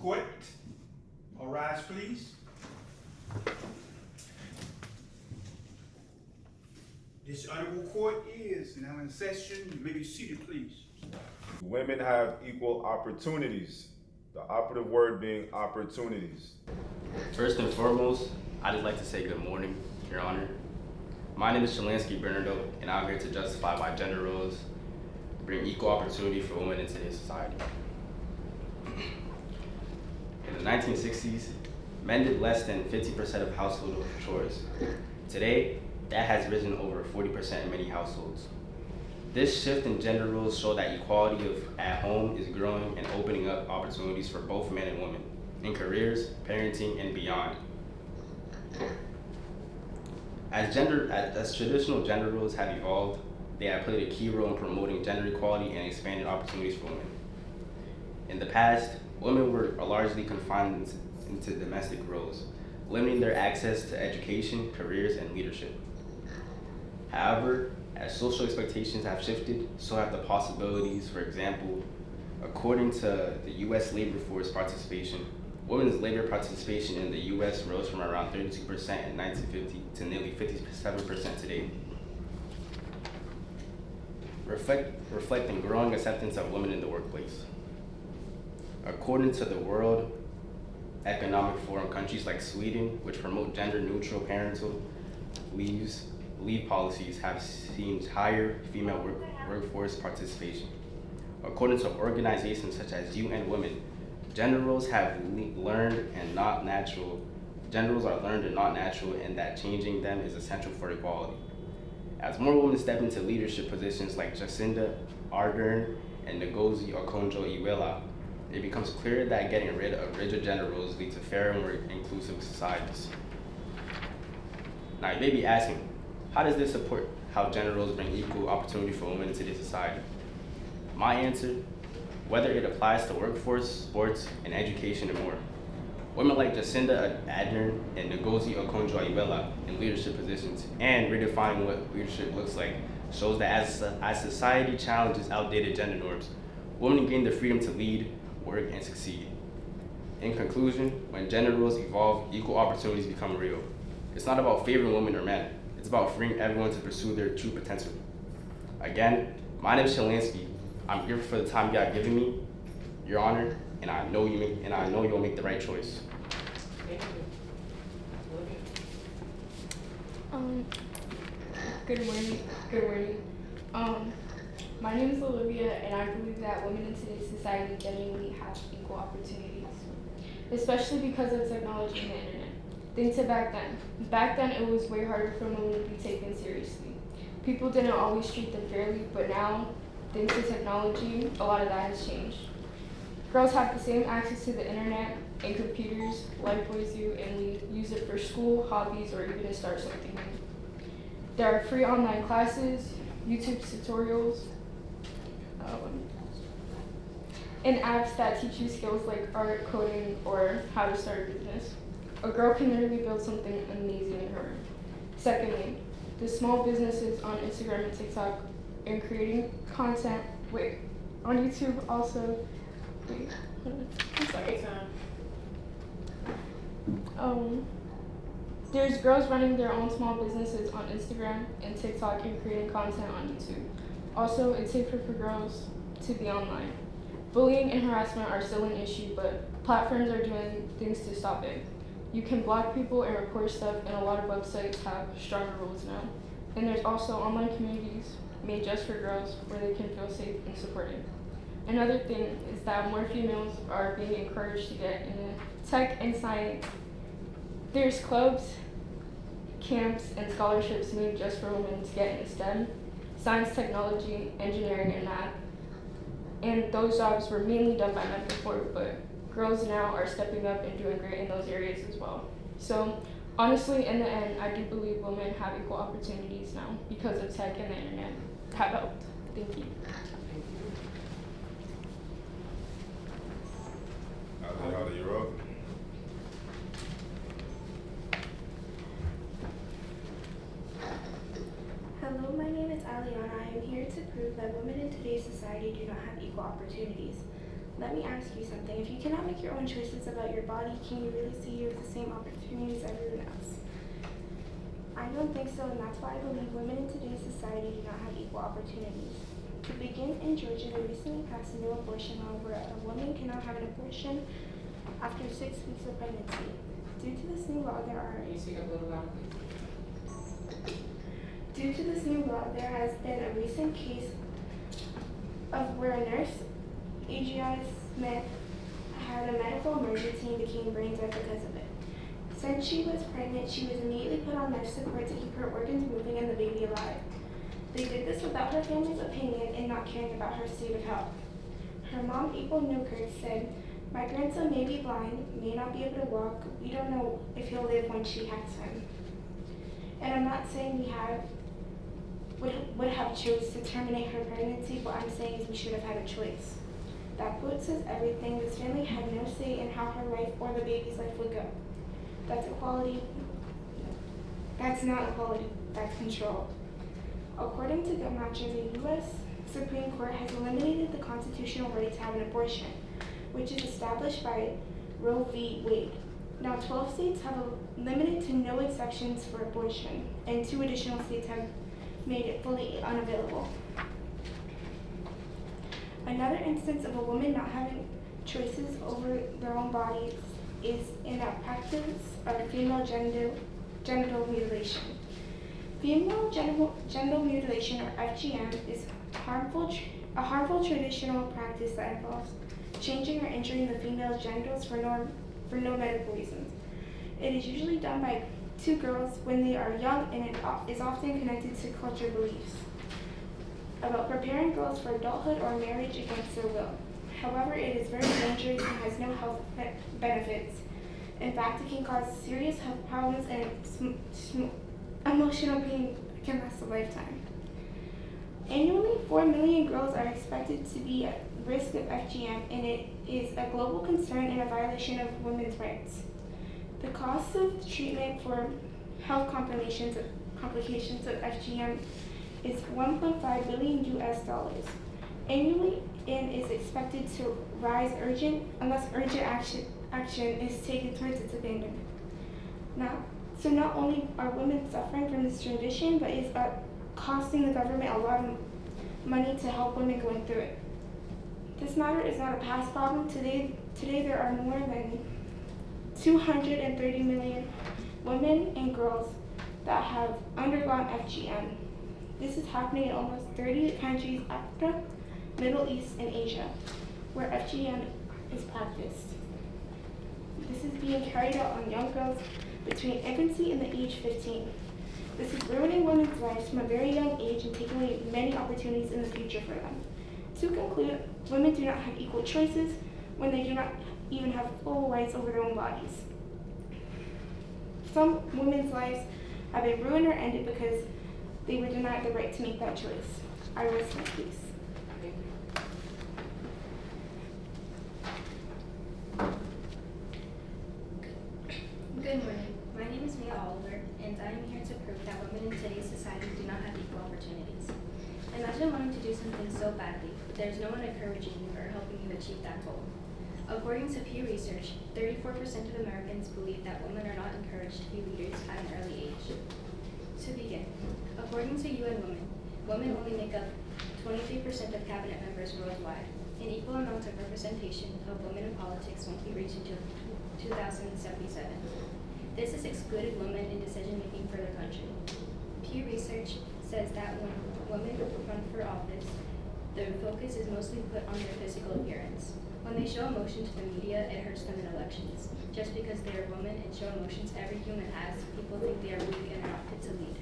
Court, all rise, please. This honorable court is now in session. You may be seated, please. Women have equal opportunities. The operative word being opportunities. First and foremost, I'd just like to say good morning, Your Honor. My name is Shalansky Bernardo, and I'm here to justify my gender roles to bring equal opportunity for women in today's society. In the 1960s, men did less than 50% of household chores. Today, that has risen over 40% in many households. This shift in gender roles show that equality at home is growing and opening up opportunities for both men and women in careers, parenting, and beyond. As traditional gender roles have evolved, they have played a key role in promoting gender equality and expanding opportunities for women. In the past, women were largely confined into domestic roles, limiting their access to education, careers, and leadership. However, as social expectations have shifted, so have the possibilities. For example, according to the U.S. labor force participation, women's labor participation in the U.S. rose from around 32% in 1950 to nearly 57% today, reflecting growing acceptance of women in the workplace. According to the World Economic Forum, countries like Sweden, which promote gender-neutral parental leave policies, have seen higher female workforce participation. According to organizations such as UN Women, gender roles are learned and not natural, and that changing them is essential for equality. As more women step into leadership positions like Jacinda Ardern and Ngozi Okonjo-Iweala, it becomes clear that getting rid of rigid gender roles leads to fairer and more inclusive societies. Now, you may be asking, how does this support how gender roles bring equal opportunity for women in today's society? My answer, whether it applies to workforce, sports, and education and more. Women like Jacinda Ardern and Ngozi Okonjo-Iweala in leadership positions and redefining what leadership looks like shows that as society challenges outdated gender norms, women gain the freedom to lead, work, and succeed. In conclusion, when gender roles evolve, equal opportunities become real. It's not about favoring women or men. It's about freeing everyone to pursue their true potential. Again, my name is Shalansky. I'm here for the time you have given me, Your Honor, and I know you'll make the right choice. Thank you. Good morning. My name is Olivia, and I believe that women in today's society genuinely have equal opportunities, especially because of technology and the internet. Think to back then. Back then, it was way harder for women to be taken seriously. People didn't always treat them fairly, but now, thanks to technology, a lot of that has changed. Girls have the same access to the internet and computers like boys do, and we use it for school, hobbies, or even to start something new. There are free online classes, YouTube tutorials, and apps that teach you skills like art, coding, or how to start a business. A girl can literally build something amazing in her room. Secondly, the small businesses on Instagram and TikTok and creating content, on YouTube also, I'm sorry. There's girls running their own small businesses on Instagram and TikTok and creating content on YouTube. Also, it's safer for girls to be online. Bullying and harassment are still an issue, but platforms are doing things to stop it. You can block people and report stuff, and a lot of websites have stronger rules now. And there's also online communities made just for girls where they can feel safe and supported. Another thing is that more females are being encouraged to get into tech and science. There's clubs, camps, and scholarships made just for women to get into STEM, science, technology, engineering, and math. And those jobs were mainly done by men before, but girls now are stepping up and doing great in those areas as well. So honestly, in the end, I do believe women have equal opportunities now because of tech and the internet have helped. Thank you. Alejandra, you're up. Hello, my name is Aliana. I am here to prove that women in today's society do not have equal opportunities. Let me ask you something. If you cannot make your own choices about your body, can you really see you with the same opportunities as everyone else? I don't think so, and that's why I believe women in today's society do not have equal opportunities. To begin, in Georgia, they recently passed a new abortion law where a woman cannot have an abortion after 6 weeks of pregnancy. Due to this new law, there has been a recent case of where a nurse, Adriana Smith, had a medical emergency and became brain dead because of it. Since she was pregnant, she was immediately put on life support to keep her organs moving and the baby alive. They did this without her family's opinion and not caring about her state of health. Her mom, April Newkirk, said, "My grandson may be blind, may not be able to walk. We don't know if he'll live when she has him." And I'm not saying would have chose to terminate her pregnancy. What I'm saying is we should have had a choice. That quote says everything. This family had no say in how her life or the baby's life would go. That's equality. That's not equality. That's control. According to Gamache, the U.S. Supreme Court has eliminated the constitutional right to have an abortion, which is established by Roe v. Wade. Now, 12 states have limited to no exceptions for abortion, and 2 additional states have made it fully unavailable. Another instance of a woman not having choices over their own bodies is in a practice of female genital mutilation. Female genital mutilation, or FGM, is a harmful traditional practice that involves changing or injuring the female's genitals for no medical reasons. It is usually done by 2 girls when they are young, and it is often connected to cultural beliefs about preparing girls for adulthood or marriage against their will. However, it is very dangerous and has no health benefits. In fact, it can cause serious health problems, and emotional pain can last a lifetime. Annually, 4 million girls are expected to be at risk of FGM, and it is a global concern and a violation of women's rights. The cost of treatment for health complications of FGM is $1.5 billion annually, and is expected to rise unless urgent action is taken towards its abandonment. So not only are women suffering from this tradition, but it's costing the government a lot of money to help women going through it. This matter is not a past problem. Today there are more than 230 million women and girls that have undergone FGM. This is happening in almost 30 countries, Africa, Middle East, and Asia, where FGM is practiced. This is being carried out on young girls between infancy and the age 15. This is ruining women's lives from a very young age and taking away many opportunities in the future for them. To conclude, women do not have equal choices when they do not even have full rights over their own bodies. Some women's lives have been ruined or ended because they were denied the right to make that choice. I rest my case. Good morning. My name is Mia Oliver, and I am here to prove that women in today's society do not have equal opportunities. Imagine wanting to do something so badly, but there's no one encouraging you or helping you achieve that goal. According to Pew Research, 34% of Americans believe that women are not encouraged to be leaders at an early age. To begin, according to UN Women, women only make up 23% of cabinet members worldwide. An equal amount of representation of women in politics won't be reached until 2077. This has excluded women in decision-making for the country. Pew Research says that when women run for office, their focus is mostly put on their physical appearance. When they show emotion to the media, it hurts them in elections. Just because they are women and show emotions every human has, people think they are weak and are not fit to lead.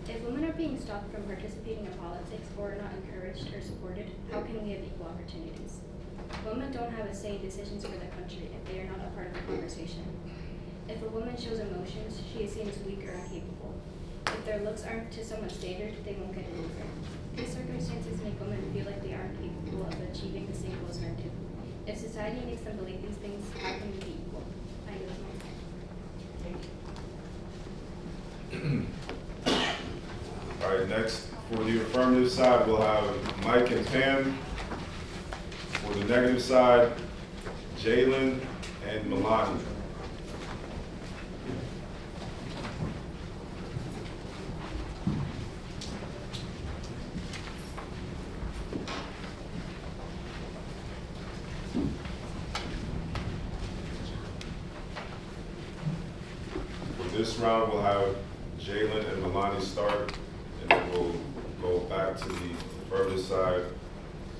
If women are being stopped from participating in politics or are not encouraged or supported, how can we have equal opportunities? Women don't have a say in decisions for the country if they are not a part of the conversation. If a woman shows emotions, she is seen as weak or incapable. If their looks aren't to someone's standard, they won't get over. These circumstances make women feel like they aren't capable of achieving the same goals men do. If society makes them believe these things, how can we be equal? I yield my time. All right, next for the affirmative side, we'll have Mike and Pam. For the the negative side, Jalen and Milani. For this round, we'll have Jalen and Milani start, and then we'll go back to the further side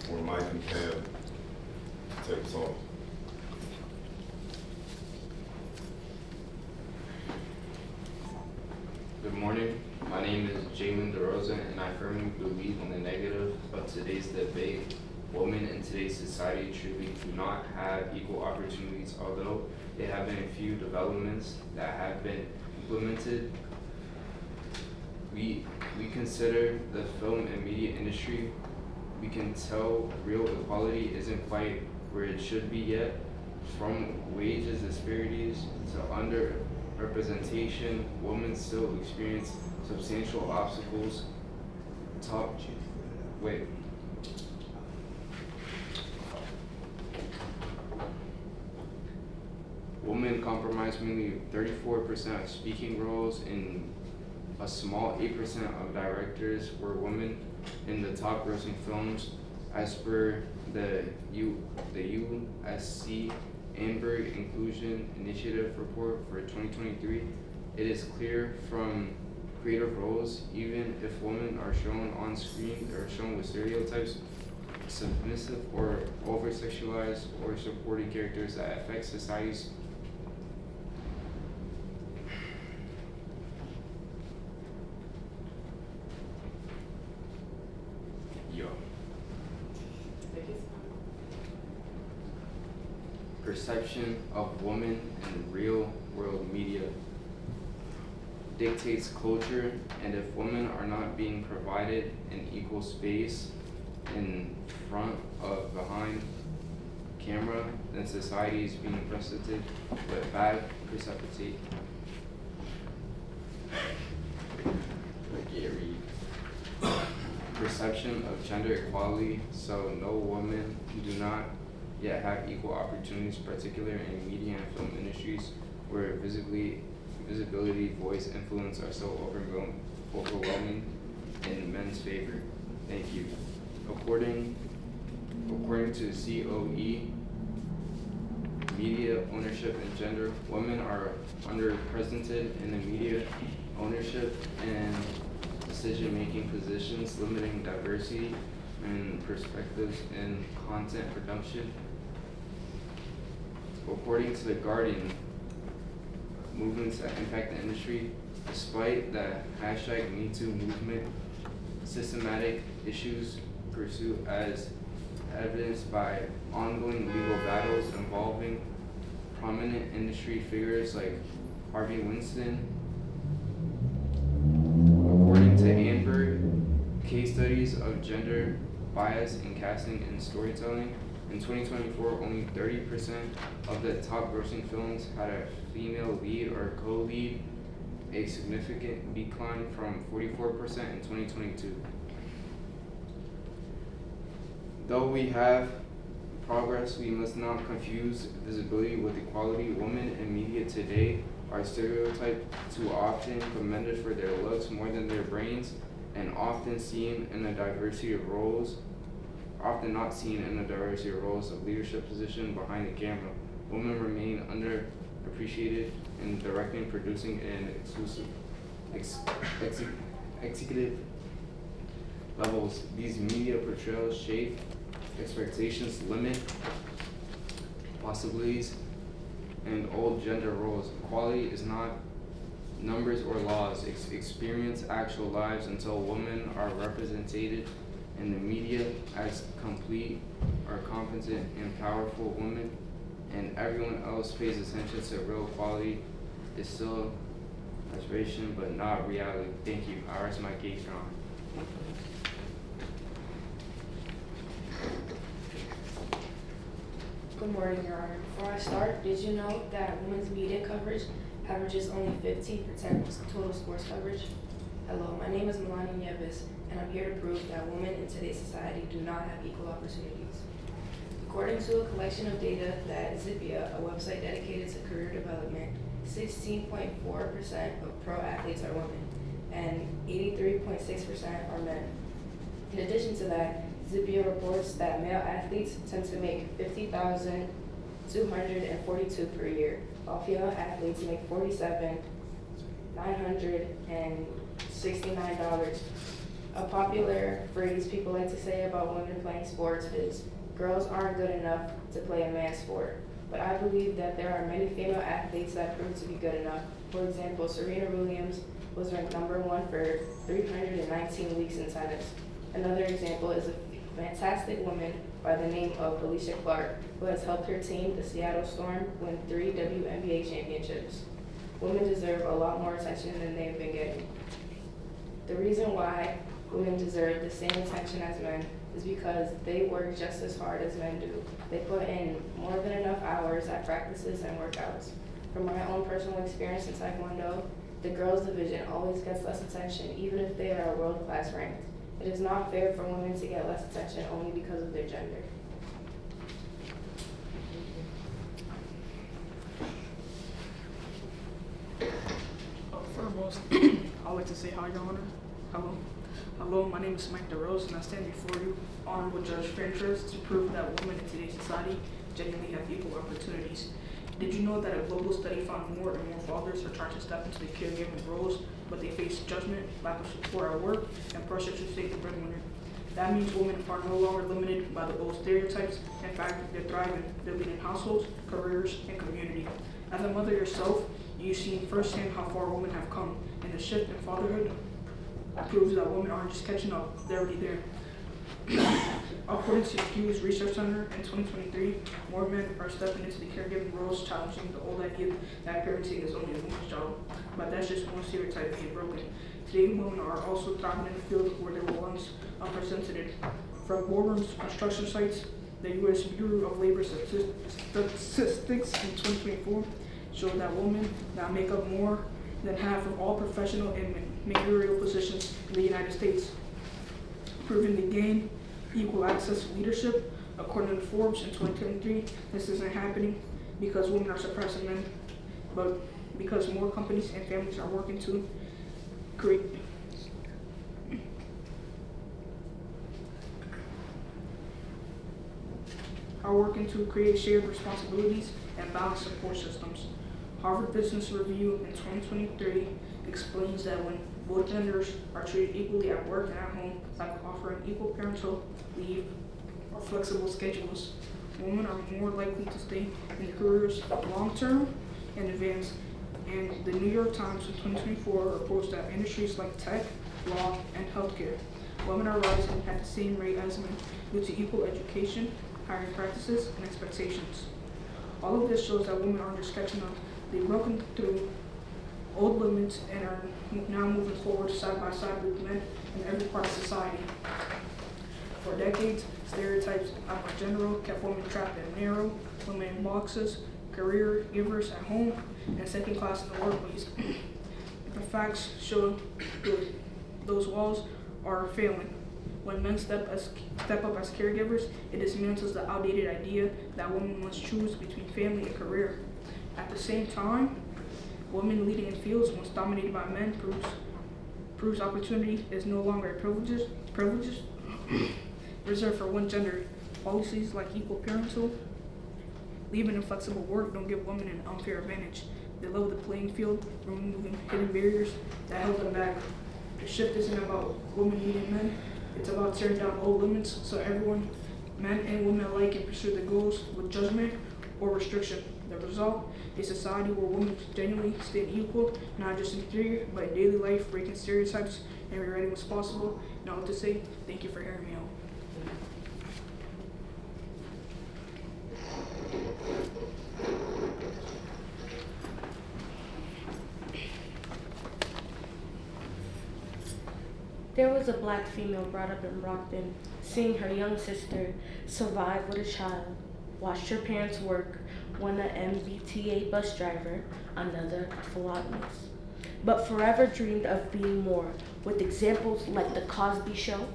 where Mike and Cam take us on. Good morning. My name is Jalen DeRosa, and I firmly believe in the negative of today's debate. Women in today's society truly do not have equal opportunities, although there have been a few developments that have been implemented. We consider the film and media industry. We can tell real equality isn't quite where it should be yet. From wages disparities to underrepresentation, women still experience substantial obstacles. Women comprise nearly 34% of speaking roles, and a small 8% of directors were women in the top grossing films. As per the USC Amberg Inclusion Initiative report for 2023, it is clear from creative roles, even if women are shown on screen, they are shown with stereotypes, submissive or over-sexualized, or supporting characters that affect society's perception of women in real world media dictates culture, and if women are not being provided an equal space in front of behind camera, then society is being presented with bad perception of gender equality, so no women do not yet have equal opportunities, particularly in media and film industries where visibility, voice, influence are so overwhelming in men's favor. Thank you. According to COE, media ownership and gender, women are underrepresented in the media ownership and decision-making positions, limiting diversity and perspectives in content production. According to The Guardian, movements that impact the industry, despite the #MeToo movement, systematic issues pursued as evidenced by ongoing legal battles involving prominent industry figures like Harvey Weinstein. According to Amberg, case studies of gender bias in casting and storytelling, in 2024, only 30% of the top grossing films had a female lead or co-lead, a significant decline from 44% in 2022. Though we have progress, we must not confuse visibility with equality. Women in media today are stereotyped too often, commended for their looks more than their brains, and often seen in a diversity of roles, often not seen in a diversity of roles of leadership position behind the camera. Women remain underappreciated in directing, producing, and executive levels. These media portrayals shape expectations, limit possibilities, and old gender roles. Equality is not numbers or laws. Experience actual lives until women are represented in the media as complete or competent and powerful women, and everyone else pays attention to real equality is still aspiration but not reality. Thank you. I rest my case, Your Honor. Good morning, Your Honor. Before I start, did you know that women's media coverage averages only 15% of total sports coverage? Hello, my name is Milani Nieves, and I'm here to prove that women in today's society do not have equal opportunities. According to a collection of data that Zippia, a website dedicated to career development, 16.4% of pro athletes are women and 83.6% are men. In addition to that, Zippia reports that male athletes tend to make $50,242 per year, while female athletes make $47,969. A popular phrase people like to say about women playing sports is, girls aren't good enough to play a man's sport. But I believe that there are many female athletes that prove to be good enough. For example, Serena Williams was ranked #1 for 319 weeks in tennis. Another example is a fantastic woman by the name of Alicia Clark, who has helped her team, the Seattle Storm, win 3 WNBA championships. Women deserve a lot more attention than they've been getting. The reason why women deserve the same attention as men is because they work just as hard as men do. They put in more than enough hours at practices and workouts. From my own personal experience in Taekwondo, the girls division always gets less attention even if they are world-class ranked. It is not fair for women to get less attention only because of their gender. Foremost, I'd like to say hi, Your Honor. Hello, my name is Mike DeRose, and I stand before you, Honorable Judge Fairtrust, to prove that women in today's society genuinely have equal opportunities. Did you know that a global study found more and more fathers are trying to step into the caregiving roles, but they face judgment, lack of support at work, and pressure to stay the breadwinner? That means women are no longer limited by the old stereotypes. In fact, they're thriving, building in households, careers, and community. As a mother yourself, you've seen firsthand how far women have come, and the shift in fatherhood proves that women aren't just catching up, they're already there. According to Pew's Research Center, in 2023, more men are stepping into the caregiving roles, challenging the old idea that parenting is only a woman's job. But that's just one stereotype being broken. Today, women are also thriving in the field where they were once unprecedented. From boardrooms to construction sites, the U.S. Bureau of Labor Statistics in 2024 showed that women now make up more than half of all professional and managerial positions in the United States, proving they gain equal access to leadership. According to Forbes in 2023, this isn't happening because women are suppressing men, but because more companies and families are working to create shared responsibilities and balanced support systems. Harvard Business Review in 2023 explains that when both genders are treated equally at work and at home, like offering equal parental leave or flexible schedules, women are more likely to stay in careers long-term and advance. And the New York Times in 2024 reports that industries like tech, law, and healthcare, women are rising at the same rate as men due to equal education, hiring practices, and expectations. All of this shows that women aren't just catching up. They've broken through old limits and are now moving forward side by side with men in every part of society. For decades, stereotypes about general kept women trapped in narrow, women in boxes, career givers at home, and second class in the workplace. The facts show that those walls are failing. When men step up as caregivers, it dismantles the outdated idea that women must choose between family and career. At the same time, women leading in fields once dominated by men proves opportunity is no longer a privilege reserved for one gender. Policies like equal parental leave and flexible work don't give women an unfair advantage. They level the playing field, removing hidden barriers that hold them back. The shift isn't about women leading men, it's about tearing down old limits so everyone, men and women alike, can pursue their goals with judgment or restriction. The result is a society where women genuinely stand equal, not just in theory, but in daily life, breaking stereotypes and rewriting what's possible. And I want to say thank you for hearing me out. There was a black female brought up in Brockton, seeing her young sister survive with a child, watched her parents work, one an MBTA bus driver, another a phlebotomist, but forever dreamed of being more. With examples like The Cosby Show,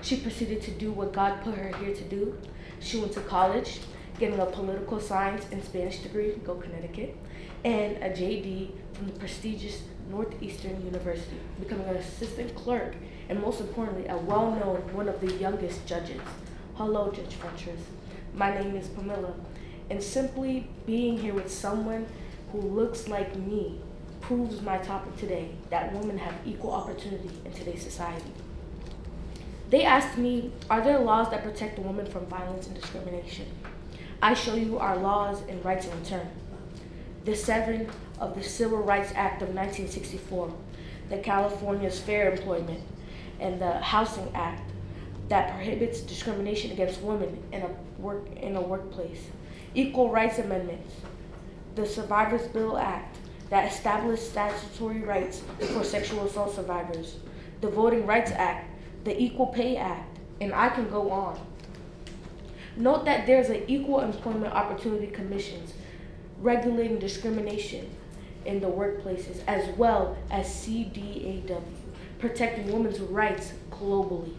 she proceeded to do what God put her here to do. She went to college, getting a political science and Spanish degree, go Connecticut, and a JD from the prestigious Northeastern University, becoming an assistant clerk, and most importantly, a well-known one of the youngest judges. Hello, Judge Frentress. My name is Pamela, and simply being here with someone who looks like me proves my topic today, that women have equal opportunity in today's society. They asked me, are there laws that protect a woman from violence and discrimination? I show you our laws and rights in return. The 7 of the Civil Rights Act of 1964, the California's Fair Employment, and the Housing Act that prohibits discrimination against women in a workplace. Equal Rights Amendments, the Survivors Bill Act that established statutory rights for sexual assault survivors, the Voting Rights Act, the Equal Pay Act, and I can go on. Note that there's an Equal Employment Opportunity Commissions regulating discrimination in the workplaces, as well as CDAW, protecting women's rights globally.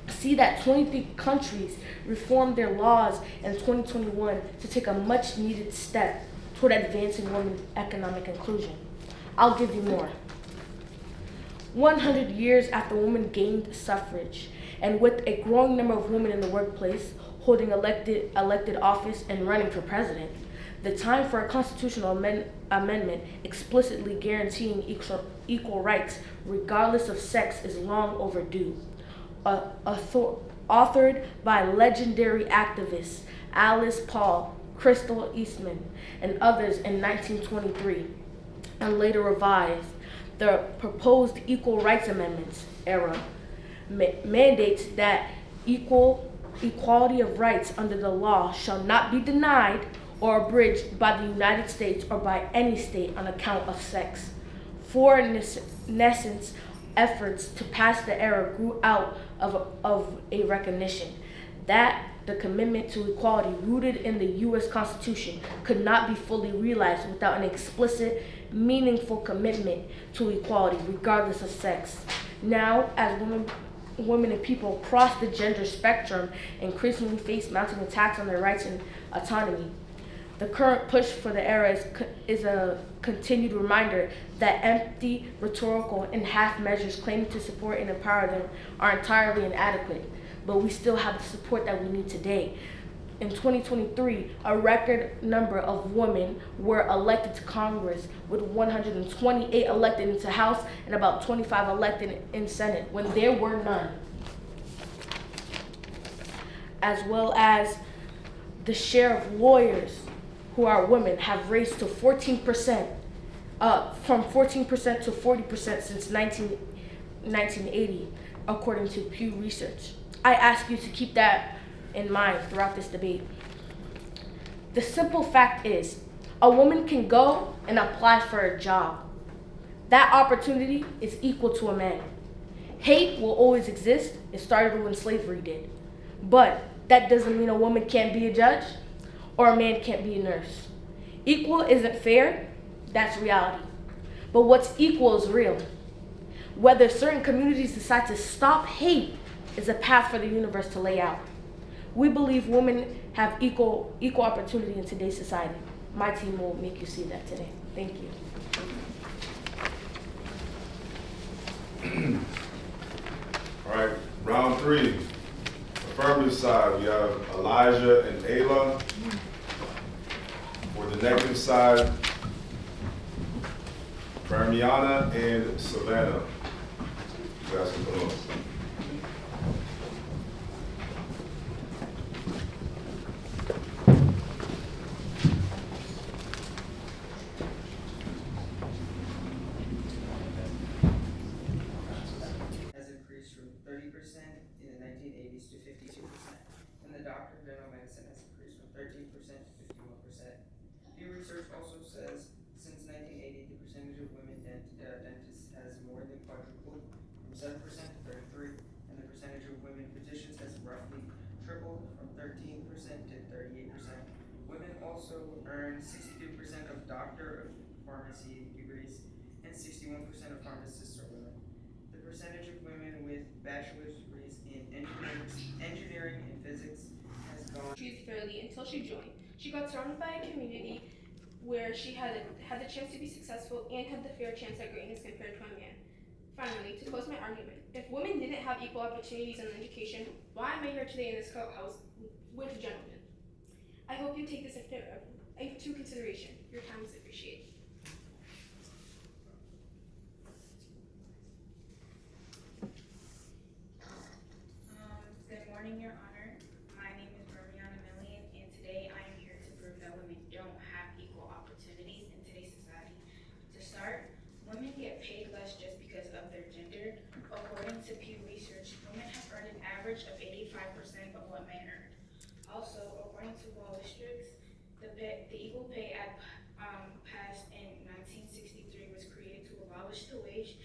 See that 23 countries reformed their laws in 2021 to take a much needed step toward advancing women's economic inclusion. I'll give you more. 100 years after women gained suffrage, and with a growing number of women in the workplace, holding elected office and running for president, the time for a constitutional amendment explicitly guaranteeing equal rights, regardless of sex, is long overdue. Authored by legendary activists Alice Paul, Crystal Eastman, and others in 1923, and later revised, the proposed Equal Rights Amendments era mandates that equality of rights under the law shall not be denied or abridged by the United States or by any state on account of sex. For in essence, efforts to pass the era grew out of a recognition that the commitment to equality rooted in the U.S. Constitution could not be fully realized without an explicit, meaningful commitment to equality, regardless of sex. Now, as women and people across the gender spectrum increasingly face mounting attacks on their rights and autonomy, the current push for the era is a continued reminder that empty, rhetorical, and half measures claiming to support and empower them are entirely inadequate. But we still have the support that we need today. In 2023, a record number of women were elected to Congress, with 128 elected into House and about 25 elected in Senate, when there were none. As well as the share of lawyers who are women have raised to 14%, from 14% to 40% since 1980, according to Pew Research. I ask you to keep that in mind throughout this debate. The simple fact is, a woman can go and apply for a job. That opportunity is equal to a man. Hate will always exist. It started when slavery did. But that doesn't mean a woman can't be a judge or a man can't be a nurse. Equal isn't fair, that's reality. But what's equal is real. Whether certain communities decide to stop hate is a path for the universe to lay out. We believe women have equal opportunity in today's society. My team will make you see that today. Thank you. All right, round 3. Affirmative side, we have Elijah and Ayla. For the negative side, Parmiana and Savannah. You guys can come on. Has increased from 30% in the 1980s to 52%, and the doctor of general medicine has increased from 13% to 51%. New research also says since 1980, the percentage of women dentists has more than quadrupled from 7% to 33%, and the percentage of women physicians has roughly tripled from 13% to 38%. Women also earn 62% of doctor of pharmacy degrees, and 61% of pharmacists are women. the percentage of women with bachelor's degrees in engineering and physics has gone. Treated fairly until she joined. She got surrounded by a community where she had the chance to be successful and had the fair chance at greatness compared to a man. Finally, to close my argument, if women didn't have equal opportunities in education, why am I here today in this clubhouse with a gentleman? I hope you take this into consideration. Your time is appreciated. Good morning, Your Honor. My name is Romiana Millian, and today I am here to prove that women don't have equal opportunities in today's society. To start, women get paid less just because of their gender. According to Pew Research, women have earned an average of 85% of what men earned. Also, according to Wall Districts, the Equal Pay Act passed in 1963 was created to abolish the wage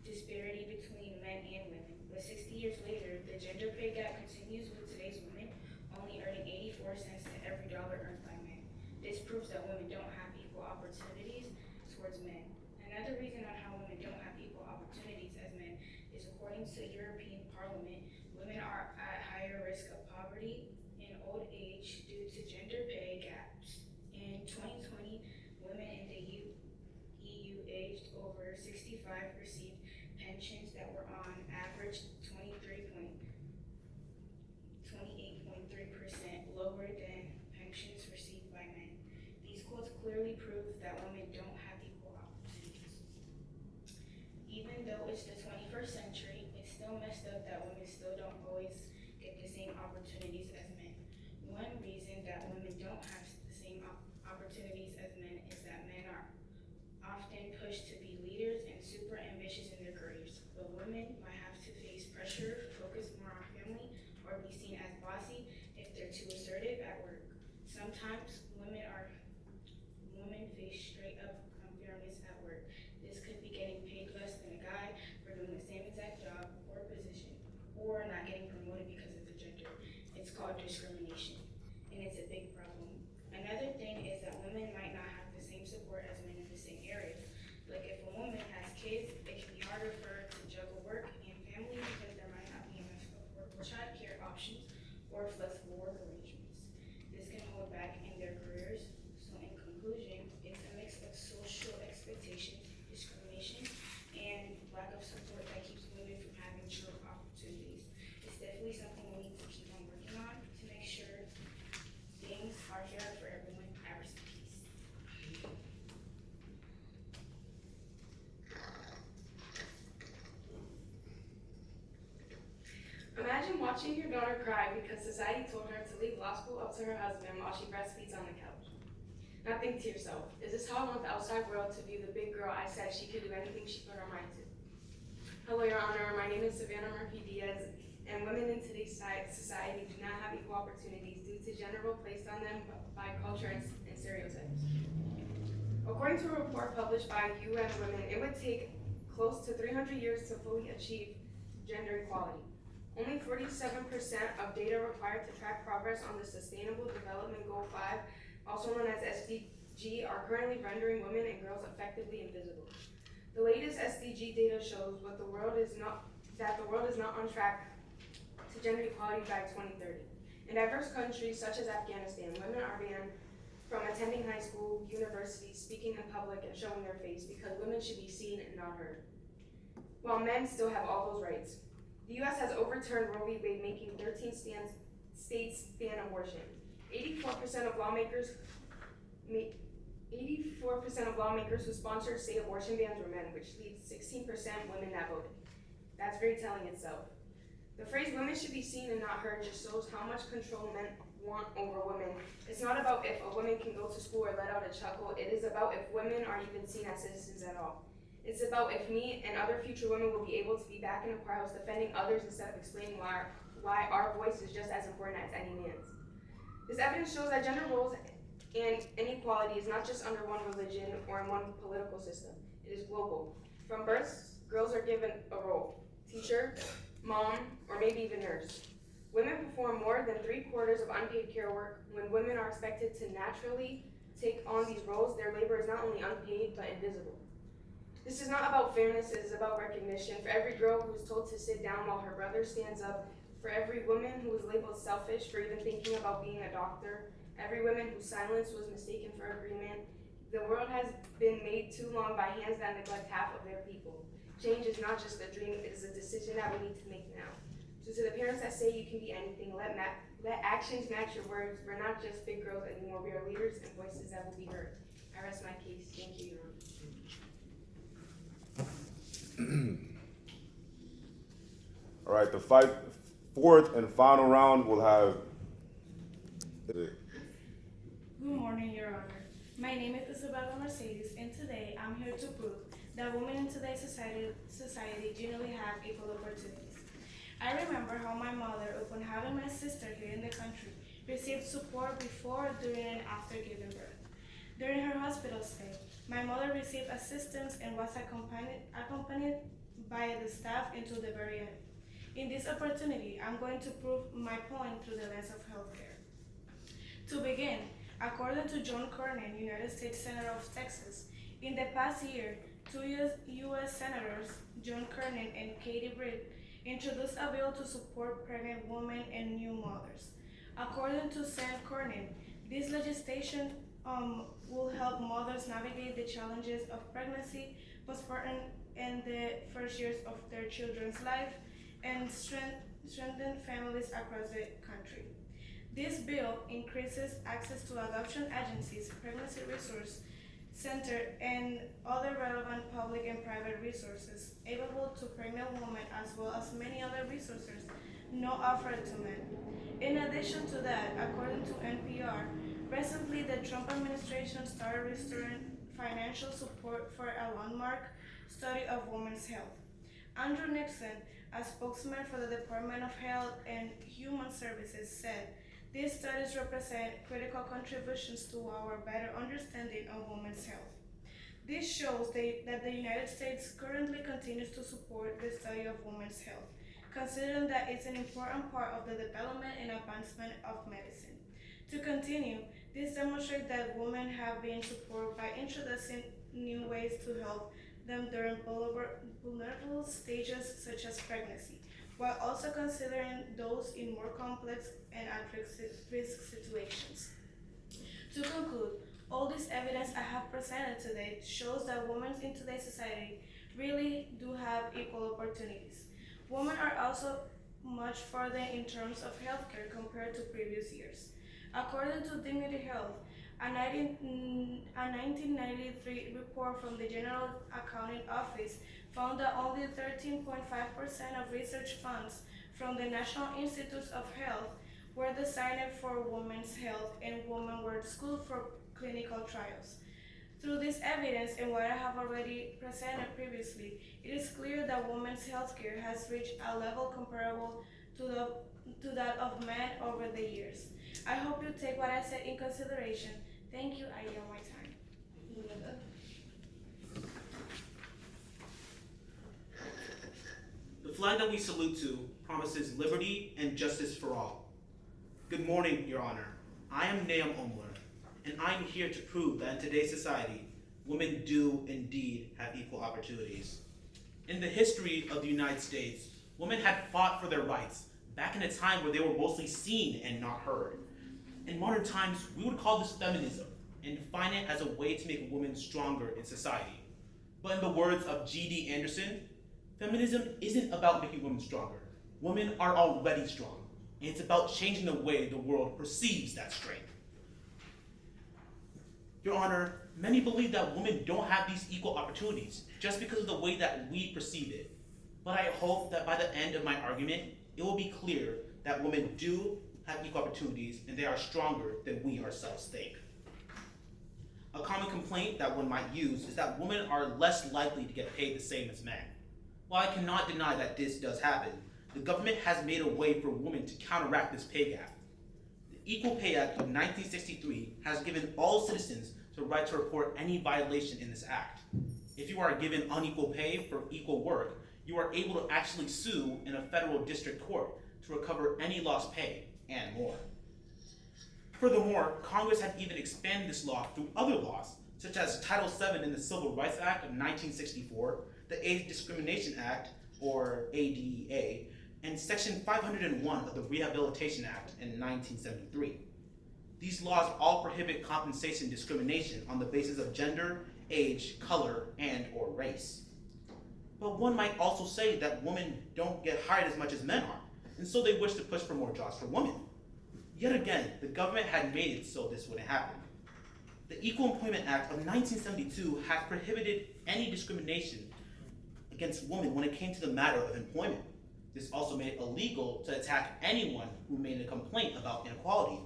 disparity between men and women. But 60 years later, the gender pay gap continues with today's women only earning 84 cents to every dollar earned by men. This proves that women don't have equal opportunities towards men. Another reason on how women don't have equal opportunities as men is according to European Parliament, women are at higher risk of poverty and old age due to gender pay gaps. In 2020, women in the EU aged over 65 received pensions that were on average 28.3% lower than pensions received by men. These quotes clearly prove that women don't have equal opportunities. Even though it's the 21st century, it's still messed up that women still don't always get the same opportunities as men. One reason that women don't have the same opportunities as men is that men are often pushed to be leaders and super ambitious in their careers, but women might have to face pressure, focus more on family, or be seen as bossy if they're too assertive at work. Sometimes women face straight up unfairness at work. This could be getting paid less than a guy for doing the same exact job or position, or not getting promoted because of the gender. It's called discrimination, and it's a big problem. Another thing is that women might not have the same support as men in the same areas. Like if a woman has kids, it can be harder for her to juggle work and family because there might not be enough affordable childcare options or flexible work arrangements. This can hold back in their careers. So in conclusion, it's a mix of social expectations, discrimination, and lack of support that keeps women from having true opportunities. It's definitely something we need to keep on working on to make sure things are fair for everyone. I rest in peace. Imagine watching your daughter cry because society told her to leave law school up to her husband while she breastfeeds on the couch. Now think to yourself, is this how I want the outside world to view the big girl I said she could do anything she put her mind to? Hello, Your Honor. My name is Savannah Murphy-Diaz, and women in today's society do not have equal opportunities due to gender role placed on them by culture and stereotypes. According to a report published by UN Women, it would take close to 300 years to fully achieve gender equality. Only 47% of data required to track progress on the Sustainable Development Goal 5, also known as SDG, are currently rendering women and girls effectively invisible. The latest SDG data shows that the world is not on track to gender equality by 2030. In diverse countries such as Afghanistan, women are banned from attending high school, universities, speaking in public, and showing their face because women should be seen and not heard, while men still have all those rights. The U.S. has overturned Roe v. Wade, making 13 states ban abortion. 84% of lawmakers who sponsored state abortion bans were men, which leaves 16% women that voted. That's very telling itself. The phrase women should be seen and not heard just shows how much control men want over women. It's not about if a woman can go to school or let out a chuckle. It is about if women are even seen as citizens at all. It's about if me and other future women will be able to be back in the courthouse defending others instead of explaining why our voice is just as important as any man's. This evidence shows that gender roles and inequality is not just under one religion or in one political system. It is global. From birth, girls are given a role: teacher, mom, or maybe even nurse. Women perform more than 3/4 of unpaid care work. When women are expected to naturally take on these roles, their labor is not only unpaid but invisible. This is not about fairness, it is about recognition. For every girl who is told to sit down while her brother stands up, for every woman who was labeled selfish for even thinking about being a doctor, every woman whose silence was mistaken for agreement, the world has been made too long by hands that neglect half of their people. Change is not just a dream, it is a decision that we need to make now. So to the parents that say you can be anything, let actions match your words. We're not just big girls anymore, we are leaders and voices that will be heard. I rest my case. Thank you, Your Honor. All right, the fourth and final round will have. Good morning, Your Honor. My name is Isabella Mercedes, and today I'm here to prove that women in today's society generally have equal opportunities. I remember how my mother, upon having my sister here in the country, received support before, during, and after giving birth. During her hospital stay, my mother received assistance and was accompanied by the staff until the very end. In this opportunity, I'm going to prove my point through the lens of healthcare. To begin, according to John Cornyn, United States Senator of Texas, in the past year, two U.S. Senators, John Cornyn and Katie Britt, introduced a bill to support pregnant women and new mothers. According to Sen. Cornyn, this legislation will help mothers navigate the challenges of pregnancy, postpartum, and the first years of their children's life, and strengthen families across the country. This bill increases access to adoption agencies, pregnancy resource center, and other relevant public and private resources available to pregnant women, as well as many other resources not offered to men. In addition to that, according to NPR, recently the Trump administration started restoring financial support for a landmark study of women's health. Andrew Nixon, a spokesman for the Department of Health and Human Services, said, "These studies represent critical contributions to our better understanding of women's health." This shows that the United States currently continues to support the study of women's health, considering that it's an important part of the development and advancement of medicine. To continue, this demonstrates that women have been supported by introducing new ways to help them during vulnerable stages such as pregnancy, while also considering those in more complex and at-risk situations. To conclude, all this evidence I have presented today shows that women in today's society really do have equal opportunities. Women are also much further in terms of healthcare compared to previous years. According to Dignity Health, a 1993 report from the General Accounting Office found that only 13.5% of research funds from the National Institutes of Health were designed for women's health, and women were schooled for clinical trials. Through this evidence and what I have already presented previously, it is clear that women's healthcare has reached a level comparable to that of men over the years. I hope you take what I said in consideration. Thank you. I yield my time. The flag that we salute to promises liberty and justice for all. Good morning, Your Honor. I am Nahum Omler, and I am here to prove that in today's society, women do indeed have equal opportunities. In the history of the United States, women had fought for their rights back in a time where they were mostly seen and not heard. In modern times, we would call this feminism and define it as a way to make women stronger in society. But in the words of G.D. Anderson, feminism isn't about making women stronger. Women are already strong, and it's about changing the way the world perceives that strength. Your Honor, many believe that women don't have these equal opportunities just because of the way that we perceive it. But I hope that by the end of my argument, it will be clear that women do have equal opportunities and they are stronger than we ourselves think. A common complaint that one might use is that women are less likely to get paid the same as men. While I cannot deny that this does happen, the government has made a way for women to counteract this pay gap. The Equal Pay Act of 1963 has given all citizens the right to report any violation in this act. If you are given unequal pay for equal work, you are able to actually sue in a federal district court to recover any lost pay and more. Furthermore, Congress has even expanded this law through other laws, such as Title VII in the Civil Rights Act of 1964, the Age Discrimination Act, or ADEA, and Section 501 of the Rehabilitation Act in 1973. These laws all prohibit compensation discrimination on the basis of gender, age, color, and or race. But one might also say that women don't get hired as much as men are, and so they wish to push for more jobs for women. Yet again, the government had made it so this wouldn't happen. The Equal Employment Act of 1972 has prohibited any discrimination against women when it came to the matter of employment. This also made it illegal to attack anyone who made a complaint about inequality.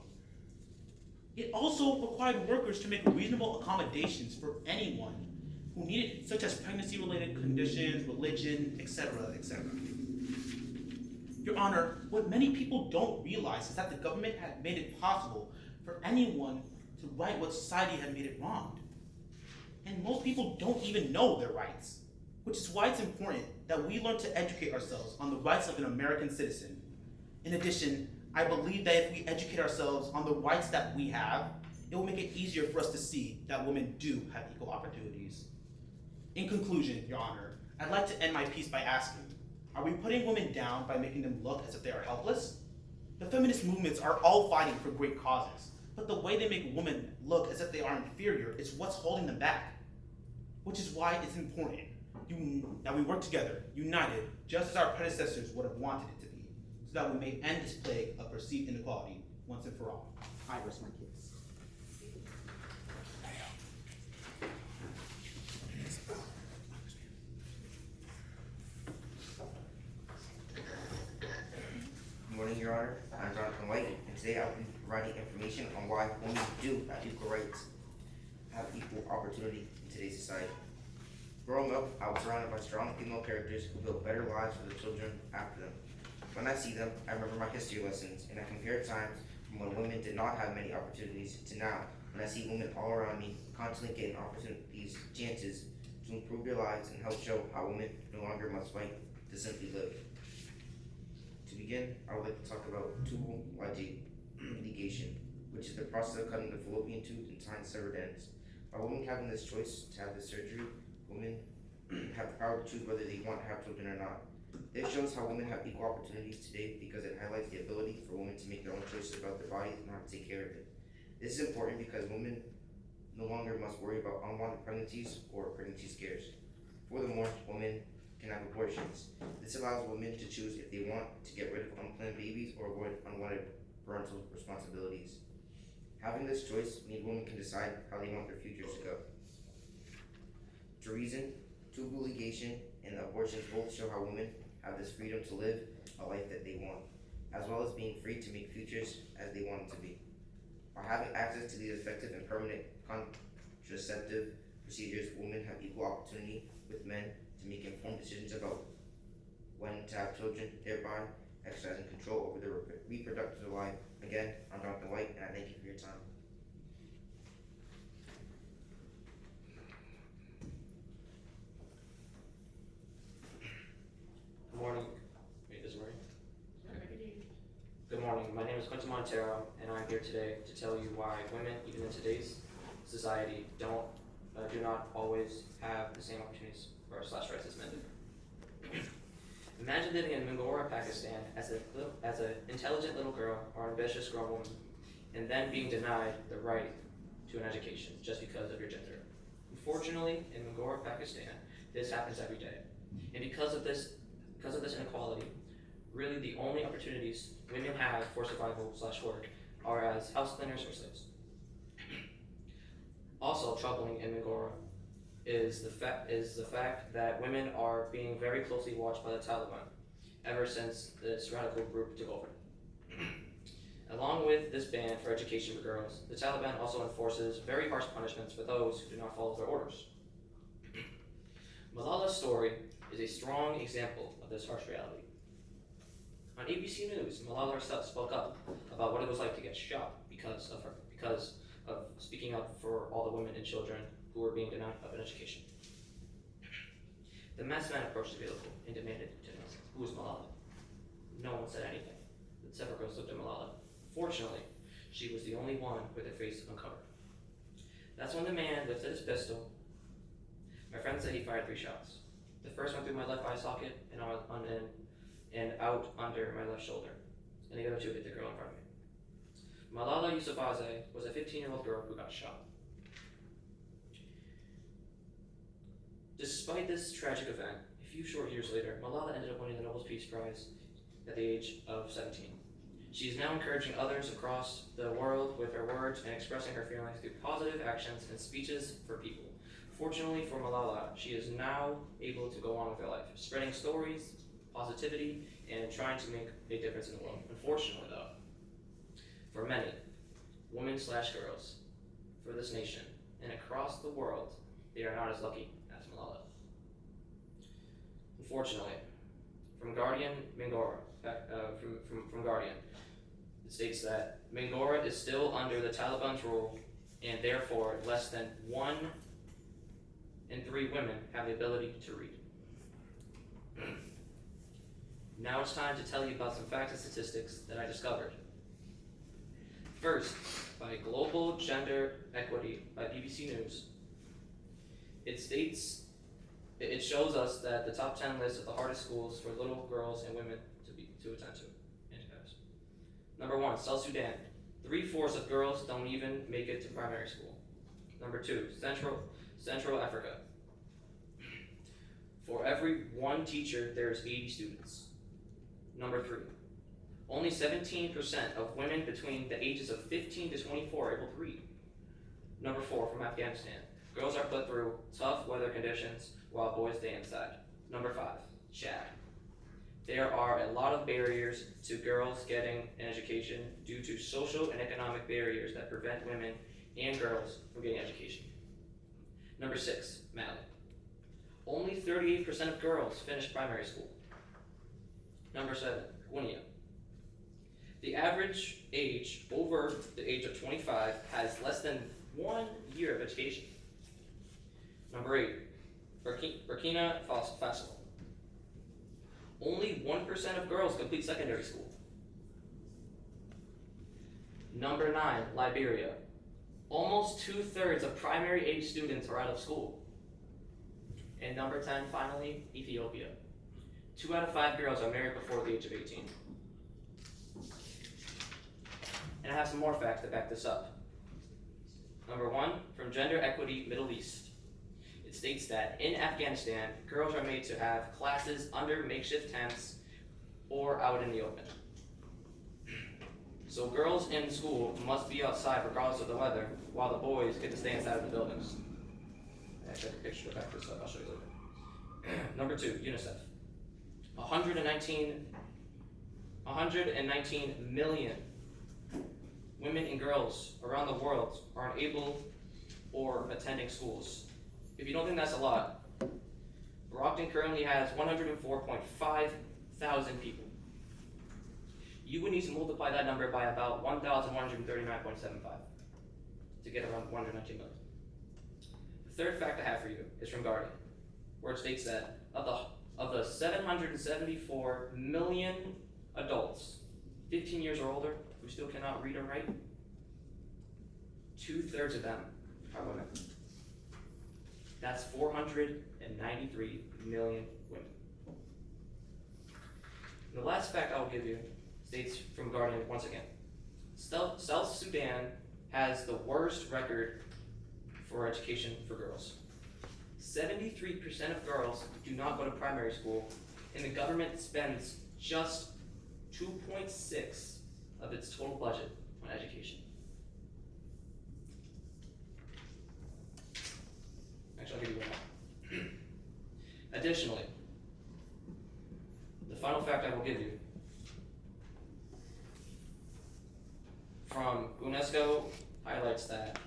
It also required workers to make reasonable accommodations for anyone who needed it, such as pregnancy-related conditions, religion, etc., etc. Your Honor, what many people don't realize is that the government had made it possible for anyone to right what society had made it wronged. And most people don't even know their rights, which is why it's important that we learn to educate ourselves on the rights of an American citizen. In addition, I believe that if we educate ourselves on the rights that we have, it will make it easier for us to see that women do have equal opportunities. In conclusion, Your Honor, I'd like to end my piece by asking, are we putting women down by making them look as if they are helpless? The feminist movements are all fighting for great causes, but the way they make women look as if they are inferior is what's holding them back. Which is why it's important that we work together, united, just as our predecessors would have wanted it to be, so that we may end this plague of perceived inequality once and for all. I rest my case. Good morning, Your Honor. I'm Jonathan White, and today I'll be providing information on why women do have equal rights, have equal opportunity in today's society. Growing up, I was surrounded by strong female characters who built better lives for the children after them. When I see them, I remember my history lessons, and I compare times from when women did not have many opportunities to now, when I see women all around me constantly getting opportunities, chances to improve their lives and help show how women no longer must fight to simply live. To begin, I would like to talk about tubal ligation, which is the process of cutting the fallopian tubes and tying severed ends. By women having this choice to have this surgery, women have the power to choose whether they want to have children or not. This shows how women have equal opportunities today because it highlights the ability for women to make their own choices about their bodies and how to take care of it. This is important because women no longer must worry about unwanted pregnancies or pregnancy scares. Furthermore, women can have abortions. This allows women to choose if they want to get rid of unplanned babies or avoid unwanted parental responsibilities. Having this choice means women can decide how they want their futures to go. To reason, tubal ligation and abortions both show how women have this freedom to live a life that they want, as well as being free to make futures as they want it to be. By having access to these effective and permanent contraceptive procedures, women have equal opportunity with men to make informed decisions about when to have children, thereby exercising control over their reproductive life. Again, I'm Dr. White, and I thank you for your time. Good morning. Wait, is it working? Good morning. My name is Quentin Montero, and I'm here today to tell you why women, even in today's society, do not always have the same opportunities or rights as men do. Imagine living in Mingora, Pakistan, as an intelligent little girl or ambitious grown woman, and then being denied the right to an education just because of your gender. Unfortunately, in Mingora, Pakistan, this happens every day, and because of this inequality, really the only opportunities women have for survival/work are as house cleaners or slaves. Also troubling in Mingora is the fact that women are being very closely watched by the Taliban ever since this radical group took over. Along with this ban for education for girls, the Taliban also enforces very harsh punishments for those who do not follow their orders. Malala's story is a strong example of this harsh reality. On ABC News, Malala herself spoke up about what it was like to get shot because of speaking up for all the women and children who were being denied of an education. The masked man approached the vehicle and demanded to know who was Malala. No one said anything. The several girls looked at Malala. Fortunately, she was the only one with her face uncovered. That's when the man lifted his pistol. My friend said he fired 3 shots. The first went through my left eye socket and out under my left shoulder, and the other 2 hit the girl in front of me. Malala Yousafzai was a 15-year-old girl who got shot. Despite this tragic event, a few short years later, Malala ended up winning the Nobel Peace Prize at the age of 17. She is now encouraging others across the world with her words and expressing her feelings through positive actions and speeches for people. Fortunately for Malala, she is now able to go on with her life, spreading stories, positivity, and trying to make a difference in the world. Unfortunately, though, for many, women/girls, for this nation, and across the world, they are not as lucky as Malala. Unfortunately, from Guardian Mingora, from Guardian, it states that Mingora is still under the Taliban's rule, and therefore less than 1 in 3 women have the ability to read. Now it's time to tell you about some facts and statistics that I discovered. First, by Global Gender Equity by BBC News, it shows us that the top 10 list of the hardest schools for little girls and women to attend to and to pass. Number 1, South Sudan. 3/4 of girls don't even make it to primary school. Number 2, Central Africa. For every 1 teacher, there's 80 students. Number 3, only 17% of women between the ages of 15 to 24 are able to read. Number 4, from Afghanistan. Girls are put through tough weather conditions while boys stay inside. Number 5, Chad. There are a lot of barriers to girls getting an education due to social and economic barriers that prevent women and girls from getting education. Number 6, Mali. Only 38% of girls finish primary school. Number 7, Guinea. The average age over the age of 25 has less than 1 year of education. Number 8, Burkina Faso. Only 1% of girls complete secondary school. Number 9, Liberia. Almost 2/3 of primary age students are out of school. And number 10, finally, Ethiopia. 2 out of 5 girls are married before the age of 18. And I have some more facts to back this up. Number 1, from Gender Equity Middle East. It states that in Afghanistan, girls are made to have classes under makeshift tents or out in the open. So girls in school must be outside regardless of the weather, while the boys get to stay inside of the buildings. I actually have a picture to back this up, I'll show you later. Number 2, UNICEF. 119 million women and girls around the world aren't able or attending schools. If you don't think that's a lot, Brockton currently has 104.5 thousand people. You would need to multiply that number by about 1,139.75 to get around 119 million. The third fact I have for you is from Guardian, where it states that of the 774 million adults 15 years or older who still cannot read or write, 2/3 of them are women. That's 493 million women. And the last fact I will give you states from Guardian once again. South Sudan has the worst record for education for girls. 73% of girls do not go to primary school, and the government spends just 2.6 of its total budget on education. Actually, I'll give you one more. Additionally, the final fact I will give you from UNESCO highlights that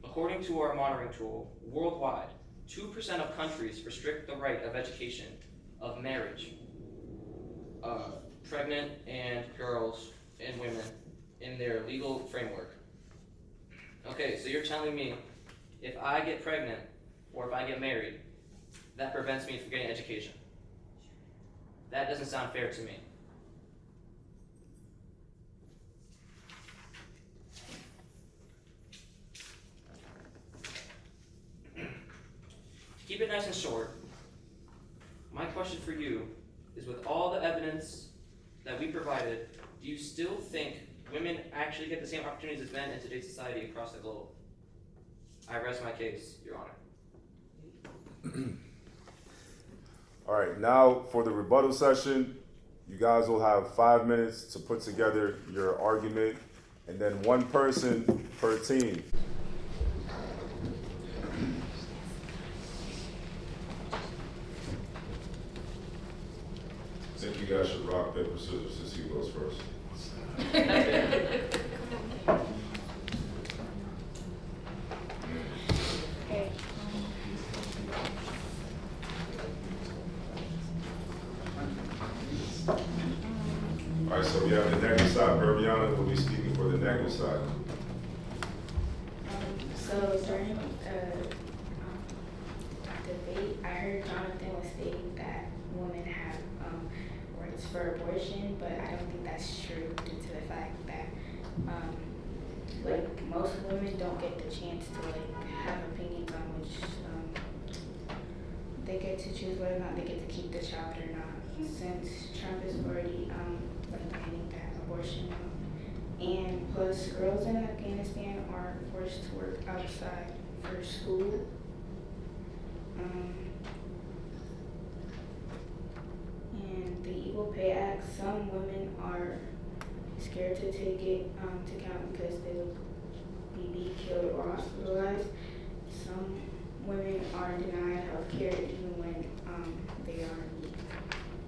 according to our monitoring tool, worldwide, 2% of countries restrict the right of education, of marriage, pregnant and girls and women in their legal framework. Okay, so you're telling me if I get pregnant or if I get married, that prevents me from getting education. That doesn't sound fair to me. keep it nice and short. My question for you is, with all the evidence that we provided, do you still think women actually get the same opportunities as men in today's society across the globe? I rest my case, Your Honor. All right, now for the rebuttal session, you guys will have 5 minutes to put together your argument, and then one person per team. I think you guys should rock, paper, scissors to see who goes first. Okay. All right, so we have the negative side. Berbiana will be speaking for the negative side. So during debate, I heard Jonathan was stating that women have rights for abortion, but I don't think that's true due to the fact that like most women don't get the chance to like have opinions on which they get to choose whether or not they get to keep the child or not. Since Trump is already like banning that abortion law. And plus, girls in Afghanistan are forced to work outside for school. And the Equal Pay Act, some women are scared to take it to count because they will be killed or hospitalized. Some women are denied health care even when they are in need.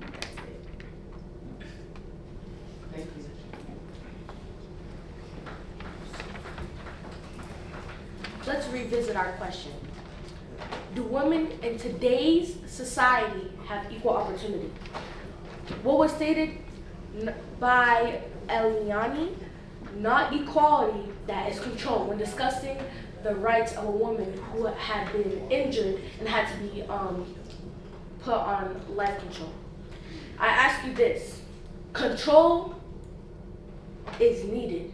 That's it. Thank you. Let's revisit our question. Do women in today's society have equal opportunity? What was stated by Eliani, not equality, that is control, when discussing the rights of a woman who had been injured and had to be put on life control. I ask you this, control is needed.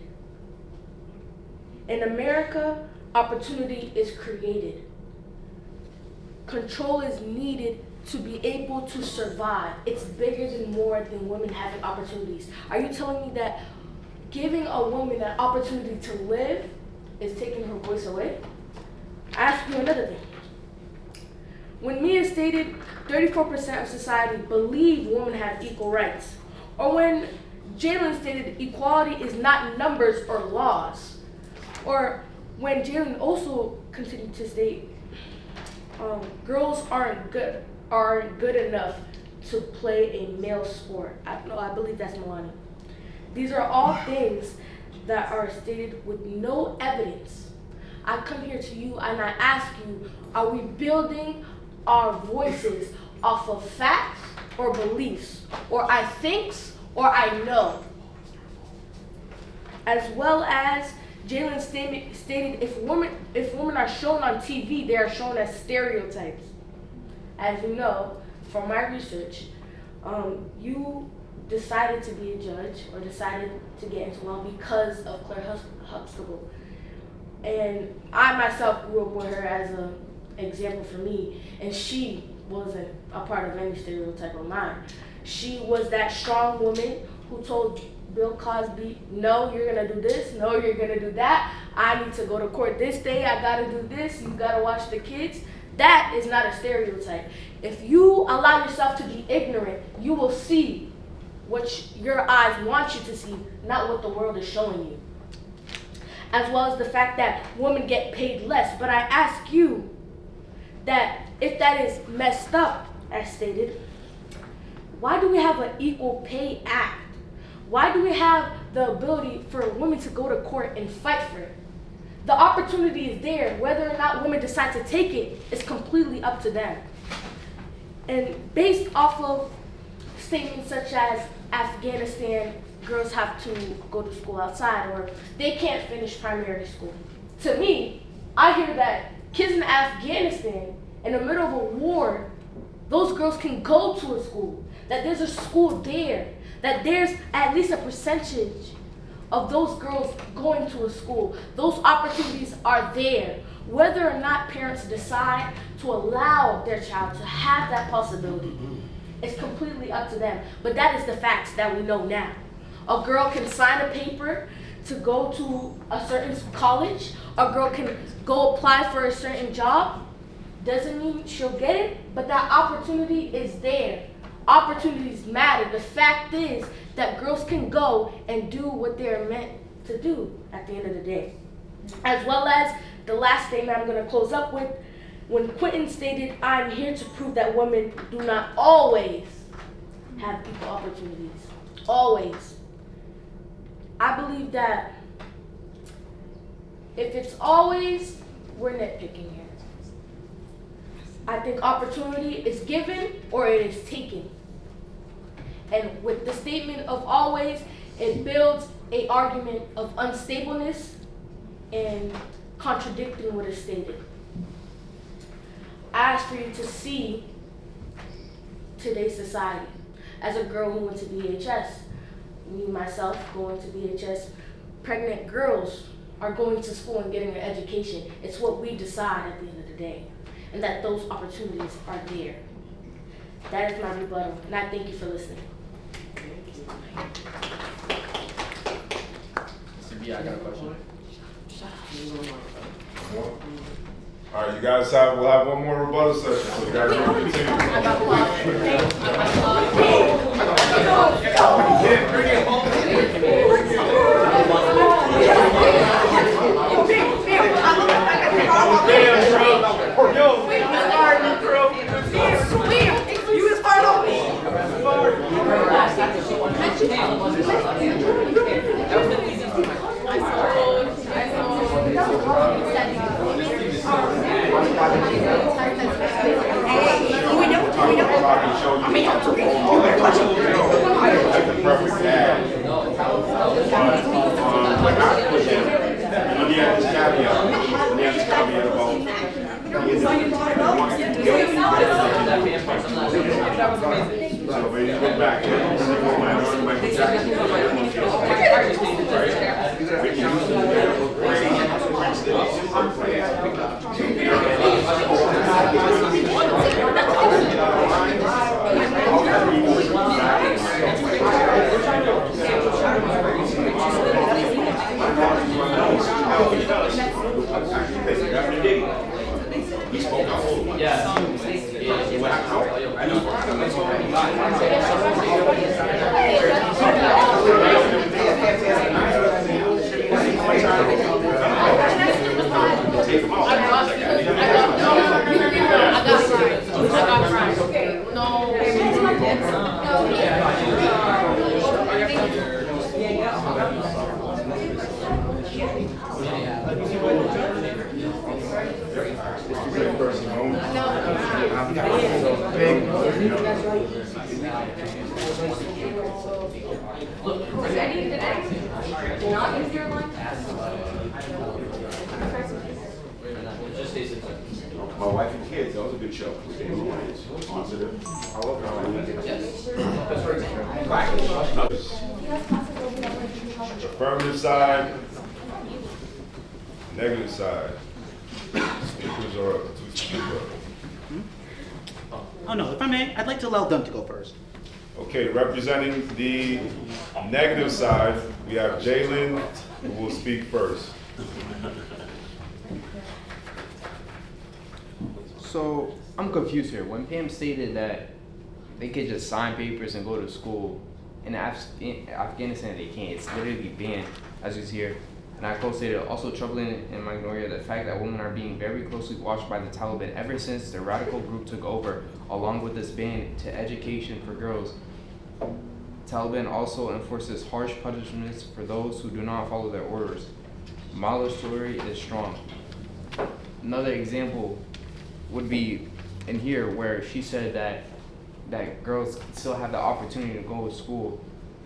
In America, opportunity is created. Control is needed to be able to survive. It's bigger than more than women having opportunities. Are you telling me that giving a woman an opportunity to live is taking her voice away? I ask you another thing. When Mia stated 34% of society believe women have equal rights, or when Jalen stated equality is not numbers or laws, or when Jalen also continued to state girls aren't good enough to play a male sport. I believe that's Melania. These are all things that are stated with no evidence. I come here to you and I ask you, are we building our voices off of facts or beliefs, or I thinks or I know? As well as Jalen's stated if women are shown on TV, they are shown as stereotypes. As you know, from my research, you decided to be a judge or decided to get into law because of Claire Huxtable. And I myself grew up with her as an example for me, and she wasn't a part of any stereotype of mine. She was that strong woman who told Bill Cosby, no, you're gonna do this, no, you're gonna do that, I need to go to court this day, I gotta do this, you gotta watch the kids. That is not a stereotype. If you allow yourself to be ignorant, you will see what your eyes want you to see, not what the world is showing you. As well as the fact that women get paid less. But I ask you that if that is messed up, as stated, why do we have an Equal Pay Act? Why do we have the ability for women to go to court and fight for it? The opportunity is there. Whether or not women decide to take it is completely up to them. And based off of statements such as Afghanistan, girls have to go to school outside, or they can't finish primary school. To me, I hear that kids in Afghanistan, in the middle of a war, those girls can go to a school, that there's a school there, that there's at least a percentage of those girls going to a school. Those opportunities are there. Whether or not parents decide to allow their child to have that possibility, it's completely up to them. But that is the facts that we know now. A girl can sign a paper to go to a certain college. A girl can go apply for a certain job. Doesn't mean she'll get it, but that opportunity is there. Opportunities matter. The fact is that girls can go and do what they're meant to do at the end of the day. As well as the last statement I'm going to close up with, when Quentin stated, "I'm here to prove that women do not always have equal opportunities." Always. I believe that if it's always, we're nitpicking here. I think opportunity is given or it is taken. And with the statement of always, it builds an argument of unstableness and contradicting what is stated. I ask for you to see today's society. As a girl who went to BHS, me myself going to BHS, pregnant girls are going to school and getting an education. It's what we decide at the end of the day, and that those opportunities are there. That is my rebuttal, and I thank you for listening. Mr. B, I got a question. All right, you guys we'll have one more rebuttal session, so you guys want to My wife and kids, that was a good show. affirmative side, negative side. Speakers are up to speak up. Oh no, if I may, I'd like to allow them to go first. Okay, representing the negative side, we have Jalen, who will speak first. So I'm confused here. When Pam stated that they could just sign papers and go to school, in Afghanistan they can't. It's literally banned, as you see here. And I co-stated, also troubling in Magnolia, the fact that women are being very closely watched by the Taliban ever since the radical group took over, along with this ban to education for girls. Taliban also enforces harsh punishments for those who do not follow their orders. Mala's story is strong. Another example would be in here where she said that girls still have the opportunity to go to school,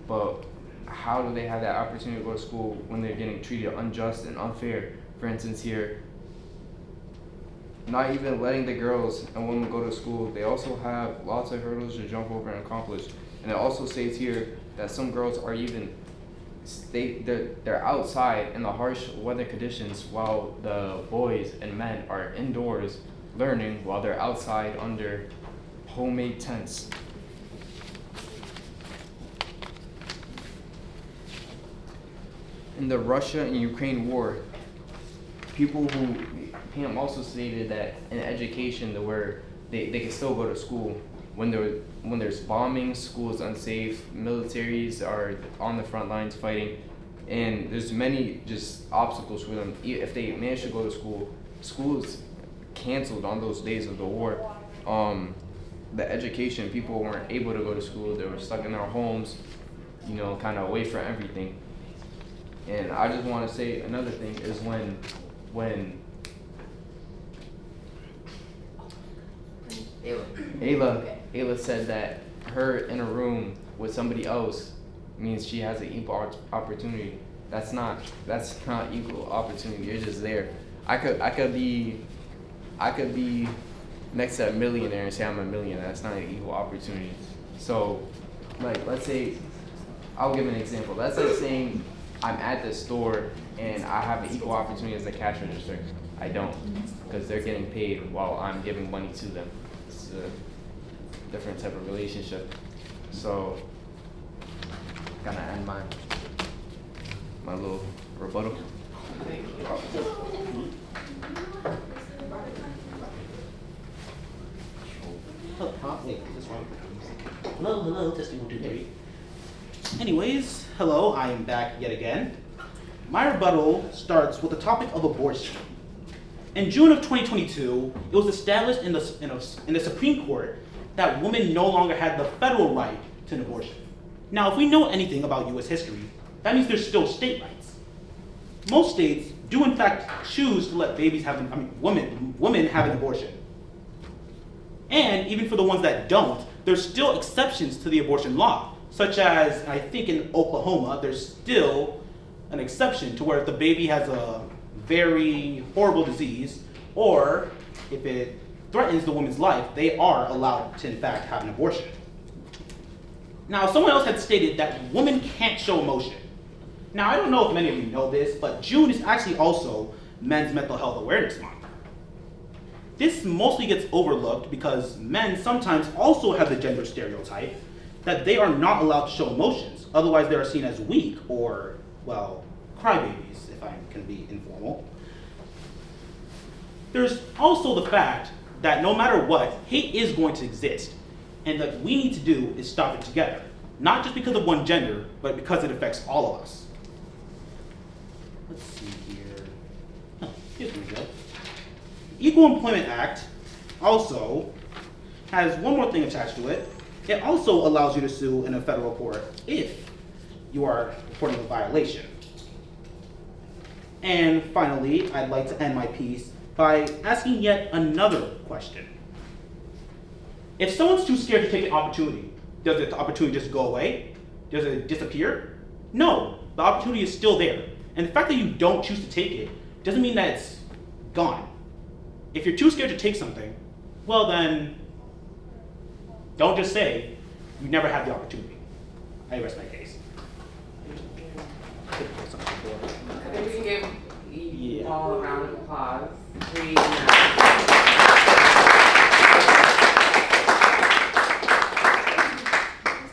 but how do they have that opportunity to go to school when they're getting treated unjust and unfair? For instance here, not even letting the girls and women go to school, they also have lots of hurdles to jump over and accomplish. And it also states here that some girls are even they're outside in the harsh weather conditions while the boys and men are indoors learning while they're outside under homemade tents. In the Russia and Ukraine war, Pam also stated that in education where they can still go to school. When there's bombings, school is unsafe, militaries are on the front lines fighting, and there's many just obstacles for them. If they manage to go to school is canceled on those days of the war. The education, people weren't able to go to school, they were stuck in their homes, kind of away from everything. And I just want to say another thing is when Ayla said that her in a room with somebody else means she has an equal opportunity. That's not equal opportunity. You're just there. I could be next to a millionaire and say I'm a millionaire. That's not an equal opportunity. So, like, let's say, I'll give an example. That's like saying I'm at the store and I have an equal opportunity as a cash register. I don't, because they're getting paid while I'm giving money to them. It's a different type of relationship. So, gonna end my little rebuttal. Thank you. Hello, testing 1, 2, 3. Anyways, hello, I am back yet again. My rebuttal starts with the topic of abortion. In June of 2022, it was established in the Supreme Court that women no longer had the federal right to an abortion. Now, if we know anything about U.S. history, that means there's still state rights. Most states do in fact choose to let women have an abortion. And even for the ones that don't, there's still exceptions to the abortion law, such as, I think in Oklahoma, there's still an exception to where if the baby has a very horrible disease, or if it threatens the woman's life, they are allowed to in fact have an abortion. Now, someone else had stated that women can't show emotion. Now, I don't know if many of you know this, but June is actually also Men's Mental Health Awareness Month. This mostly gets overlooked because men sometimes also have the gender stereotype that they are not allowed to show emotions, otherwise they are seen as weak or, well, crybabies, if I can be informal. There's also the fact that no matter what, hate is going to exist, and what we need to do is stop it together, not just because of one gender, but because it affects all of us. Let's see here. Here we go. The Equal Employment Act also has one more thing attached to it. It also allows you to sue in a federal court if you are reporting a violation. And finally, I'd like to end my piece by asking yet another question. If someone's too scared to take an opportunity, does the opportunity just go away? Does it disappear? No, the opportunity is still there. And the fact that you don't choose to take it doesn't mean that it's gone. If you're too scared to take something, well then, don't just say you never had the opportunity. I rest my case. I think we can give all a round of applause. Please.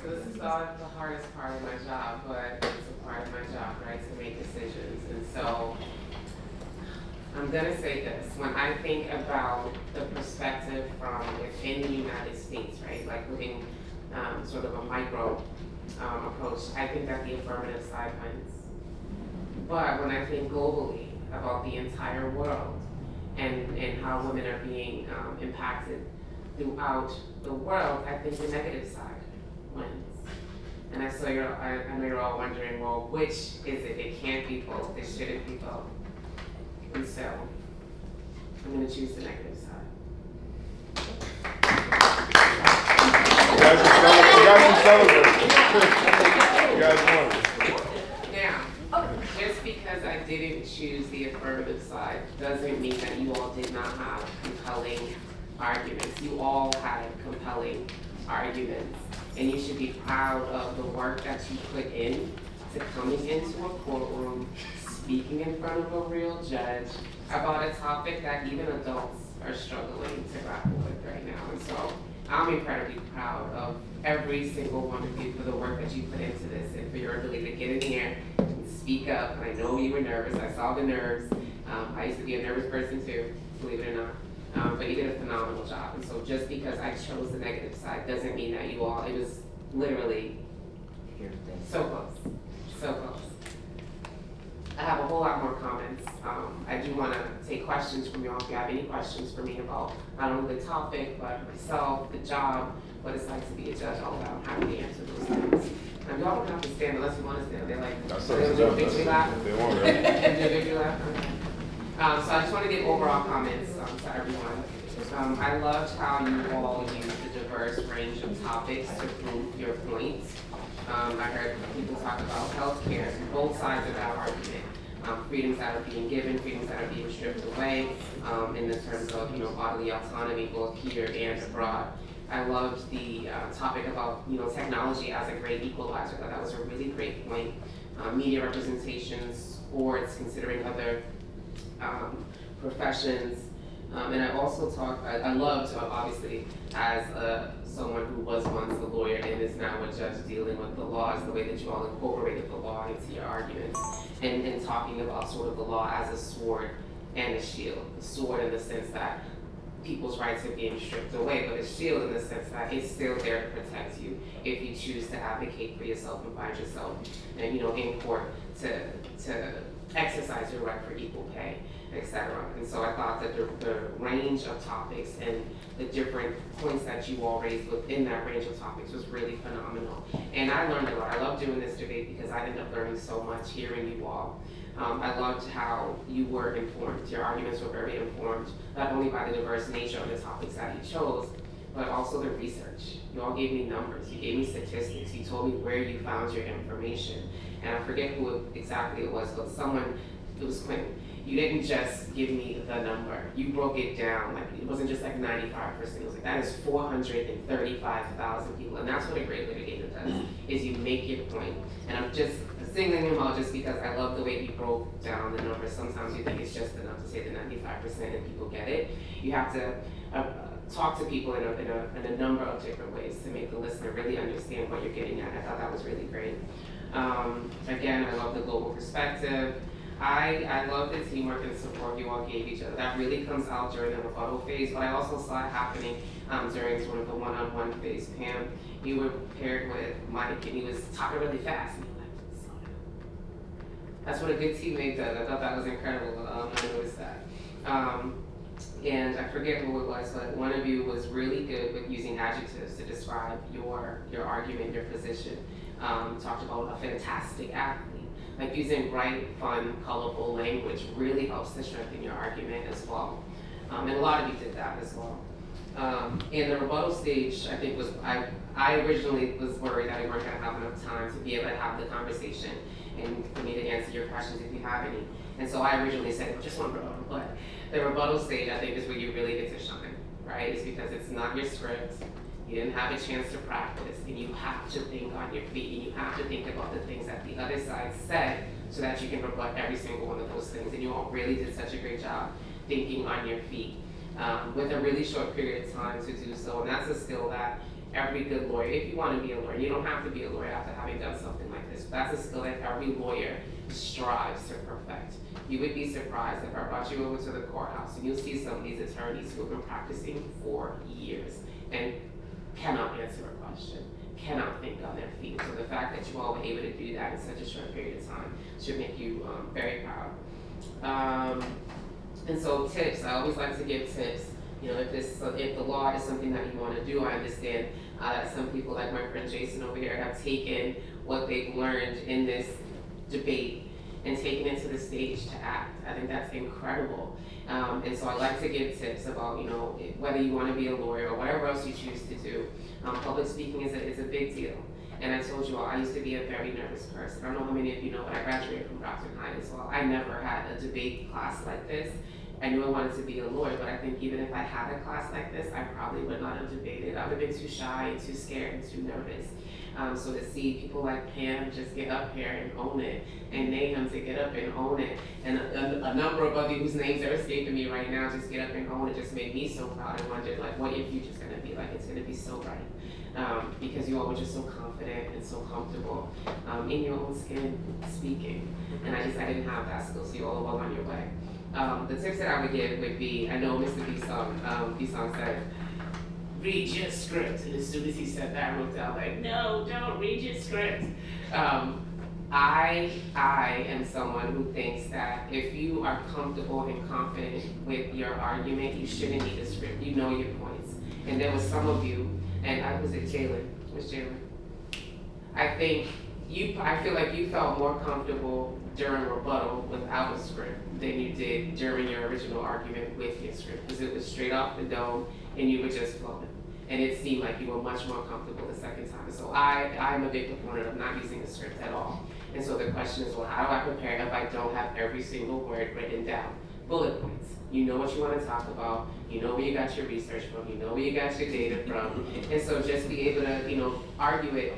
So this is always the hardest part of my job, but it's a part of my job, right, to make decisions. And so I'm gonna say this, when I think about the perspective from within the United States, right, like looking sort of a micro approach, I think that the affirmative side wins. But when I think globally about the entire world and how women are being impacted throughout the world, I think the negative side wins. And I know you're all wondering, well, which is it? It can't be both, it shouldn't be both. And so, I'm going to choose the negative side. You guys can celebrate. You guys won. Now, just because I didn't choose the affirmative side doesn't mean that you all did not have compelling arguments. You all had compelling arguments, and you should be proud of the work that you put in to coming into a courtroom, speaking in front of a real judge about a topic that even adults are struggling to grapple with right now. And so I'm incredibly proud of every single one of you for the work that you put into this and for your ability to get in here and speak up. And I know you were nervous. I saw the nerves. I used to be a nervous person too, believe it or not. But you did a phenomenal job. And so just because I chose the negative side doesn't mean that you all, it was literally so close, so close. I have a whole lot more comments. I do want to take questions from you all if you have any questions for me about not only the topic, but myself, the job, what it's like to be a judge, all that. I'm happy to answer those things. Y'all don't have to stand unless you want to stand. They're like, they'll do a victory lap. They won't, right? They'll do a victory lap. So I just want to give overall comments to everyone. I loved how you all used the diverse range of topics to prove your points. I heard people talk about healthcare, both sides of that argument. Freedoms that are being given, freedoms that are being stripped away, in the terms of bodily autonomy, both here and abroad. I loved the topic about technology as a great equalizer. I thought that was a really great point. Media representation, sports, considering other professions. And I also talked, I loved, obviously, as someone who was once a lawyer and is now a judge dealing with the laws, the way that you all incorporated the law into your arguments, and talking about sort of the law as a sword and a shield. The sword in the sense that people's rights are being stripped away, but a shield in the sense that it's still there to protect you if you choose to advocate for yourself and find yourself, and in court to exercise your right for equal pay, etc. And so I thought that the range of topics and the different points that you all raised within that range of topics was really phenomenal. And I learned a lot. I love doing this debate because I ended up learning so much hearing you all. I loved how you were informed. Your arguments were very informed, not only by the diverse nature of the topics that you chose, but also the research. You all gave me numbers, you gave me statistics, you told me where you found your information. And I forget who exactly it was, but it was Quinn. You didn't just give me the number, you broke it down. Like, it wasn't just like 95%, it was like, that is 435,000 people. And that's what a great litigator does, is you make your point. And I'm just singling him out just because I love the way he broke down the numbers. Sometimes you think it's just enough to say the 95% and people get it. You have to talk to people in a number of different ways to make the listener really understand what you're getting at. I thought that was really great. Again, I love the global perspective. I love the teamwork and support you all gave each other. That really comes out during the rebuttal phase, but I also saw it happening during sort of the one-on-one phase. Pam, you were paired with Mike, and he was talking really fast. And you were like, slow down. That's what a good teammate does. I thought that was incredible. I noticed that. And I forget who it was, but one of you was really good with using adjectives to describe your argument, your position. Talked about a fantastic athlete. Like, using bright, fun, colorful language really helps to strengthen your argument as well. And a lot of you did that as well. In the rebuttal stage, I think I originally was worried that we weren't gonna have enough time to be able to have the conversation and for me to answer your questions if you have any. And so I originally said, well, just one rebuttal, but the rebuttal stage, I think, is where you really get to shine, right? It's because it's not your script. You didn't have a chance to practice, and you have to think on your feet, and you have to think about the things that the other side said so that you can rebut every single one of those things. And you all really did such a great job thinking on your feet with a really short period of time to do so. And that's a skill that every good lawyer, if you want to be a lawyer, you don't have to be a lawyer after having done something like this, but that's a skill that every lawyer strives to perfect. You would be surprised if I brought you over to the courthouse and you'll see some of these attorneys who have been practicing for years and cannot answer a question, cannot think on their feet. So the fact that you all were able to do that in such a short period of time should make you very proud. And so tips, I always like to give tips. If the law is something that you want to do, I understand that some people, like my friend Jason over here, have taken what they've learned in this debate and taken it to the stage to act. I think that's incredible. And so I like to give tips about, whether you want to be a lawyer or whatever else you choose to do. Public speaking is a big deal. And I told you all, I used to be a very nervous person. I don't know how many of you know, but I graduated from Brockton High as well. I never had a debate class like this. I knew I wanted to be a lawyer, but I think even if I had a class like this, I probably would not have debated. I would have been too shy and too scared and too nervous. So to see people like Pam just get up here and own it, and Nahum to get up and own it, and a number of others whose names are escaping me right now just get up and own it, just made me so proud. I wondered, like, what your future's gonna be like. It's gonna be so bright, because you all were just so confident and so comfortable in your own skin speaking, and I didn't have that skill, so you all are well on your way. The tips that I would give would be, I know Mr. B-Song said, read your script. And as soon as he said that, I wrote down, like, no, don't read your script. I am someone who thinks that if you are comfortable and confident with your argument, you shouldn't need a script. You know your points. And there was some of you, and I was at Jalen. Where's Jalen? I feel like you felt more comfortable during rebuttal without a script than you did during your original argument with your script, because it was straight off the dome and you were just flowing. And it seemed like you were much more comfortable the second time. So I'm a big proponent of not using a script at all. And so the question is, well, how do I prepare if I don't have every single word written down? Bullet points. You know what you want to talk about. You know where you got your research from. You know where you got your data from. And so just be able to, argue it.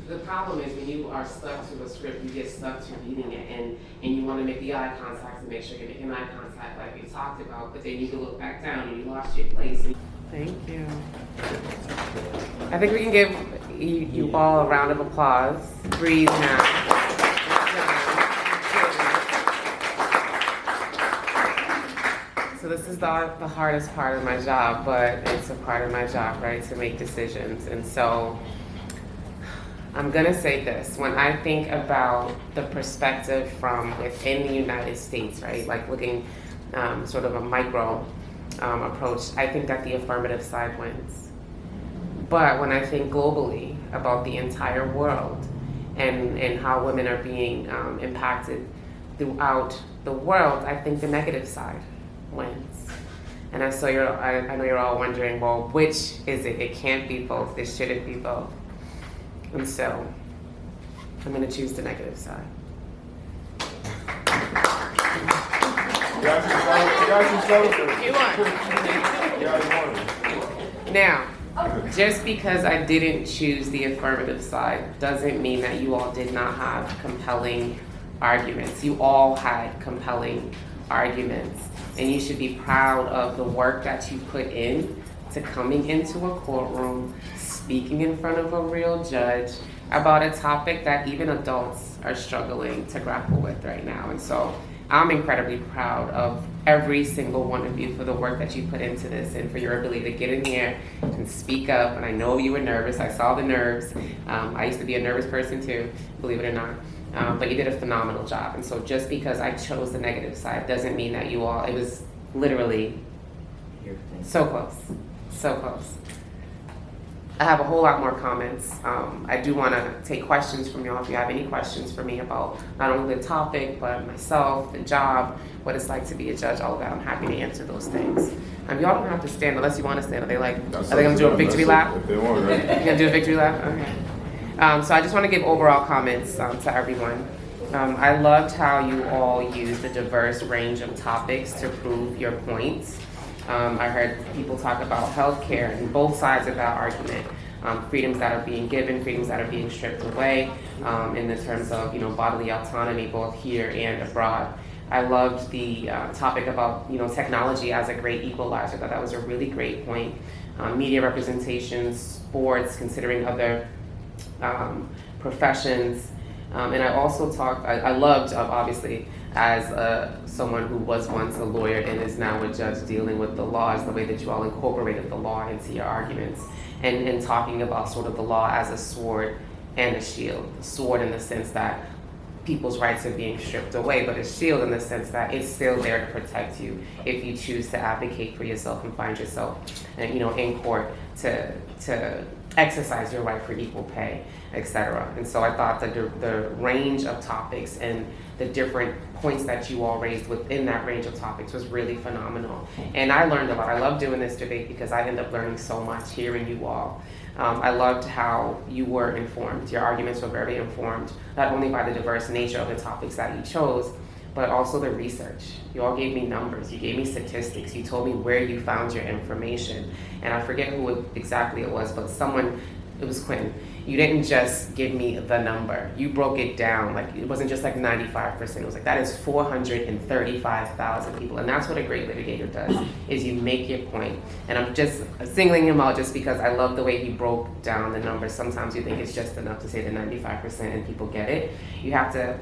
The problem is when you are stuck to a script, you get stuck to reading it, and you want to make the eye contact and make sure you're making eye contact like we talked about, but then you can look back down and you lost your place. Thank you. I think we can give you all a round of applause. Breathe now. So this is the hardest part of my job, but it's a part of my job, right, to make decisions. And so I'm gonna say this, when I think about the perspective from within the United States, right, like looking sort of a micro approach, I think that the affirmative side wins. But when I think globally about the entire world and how women are being impacted throughout the world, I think the negative side wins. And I know you're all wondering, well, which is it? It can't be both. It shouldn't be both. And so I'm going to choose the negative side. Now, just because I didn't choose the affirmative side doesn't mean that you all did not have compelling arguments. You all had compelling arguments, and you should be proud of the work that you put in to coming into a courtroom, speaking in front of a real judge about a topic that even adults are struggling to grapple with right now. And so I'm incredibly proud of every single one of you for the work that you put into this and for your ability to get in here and speak up. And I know you were nervous. I saw the nerves. I used to be a nervous person too, believe it or not. But you did a phenomenal job. And so just because I chose the negative side doesn't mean that you all, it was literally so close, so close. I have a whole lot more comments. I do want to take questions from y'all if you have any questions for me about not only the topic, but myself, the job, what it's like to be a judge, all of that. I'm happy to answer those things. Y'all don't have to stand unless you want to stand. Are they going to do a victory lap? If they want, right? You going to do a victory lap? Okay. So I just want to give overall comments to everyone. I loved how you all used a diverse range of topics to prove your points. I heard people talk about healthcare and both sides of that argument. Freedoms that are being given, freedoms that are being stripped away, in the terms of bodily autonomy both here and abroad. I loved the topic about technology as a great equalizer. I thought that was a really great point. Media representation, sports, considering other professions. And I also I loved, obviously, as someone who was once a lawyer and is now a judge dealing with the laws, the way that you all incorporated the law into your arguments, and talking about sort of the law as a sword and a shield. A sword in the sense that people's rights are being stripped away, but a shield in the sense that it's still there to protect you if you choose to advocate for yourself and find yourself in court to exercise your right for equal pay, etc. And so I thought that the range of topics and the different points that you all raised within that range of topics was really phenomenal. And I learned a lot. I love doing this debate because I end up learning so much hearing you all. I loved how you were informed. Your arguments were very informed, not only by the diverse nature of the topics that you chose, but also the research. You all gave me numbers, you gave me statistics, you told me where you found your information. And I forget who exactly it was, but someone It was Quinn. You didn't just give me the number. You broke it down. Like, it wasn't just like 95%. It was like, that is 435,000 people. And that's what a great litigator does, is you make your point. And I'm just singling him out just because I love the way he broke down the numbers. Sometimes you think it's just enough to say the 95% and people get it. You have to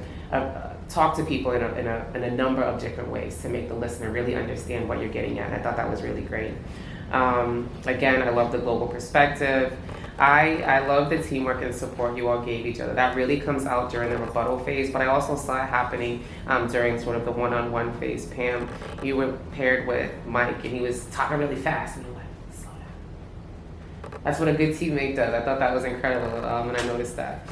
talk to people in a number of different ways to make the listener really understand what you're getting at. I thought that was really great. Again, I love the global perspective. I love the teamwork and support you all gave each other. That really comes out during the rebuttal phase, but I also saw it happening during sort of the one-on-one phase. Pam, you were paired with Mike, and he was talking really fast, and you're like, slow down. That's what a good teammate does. I thought that was incredible when I noticed that.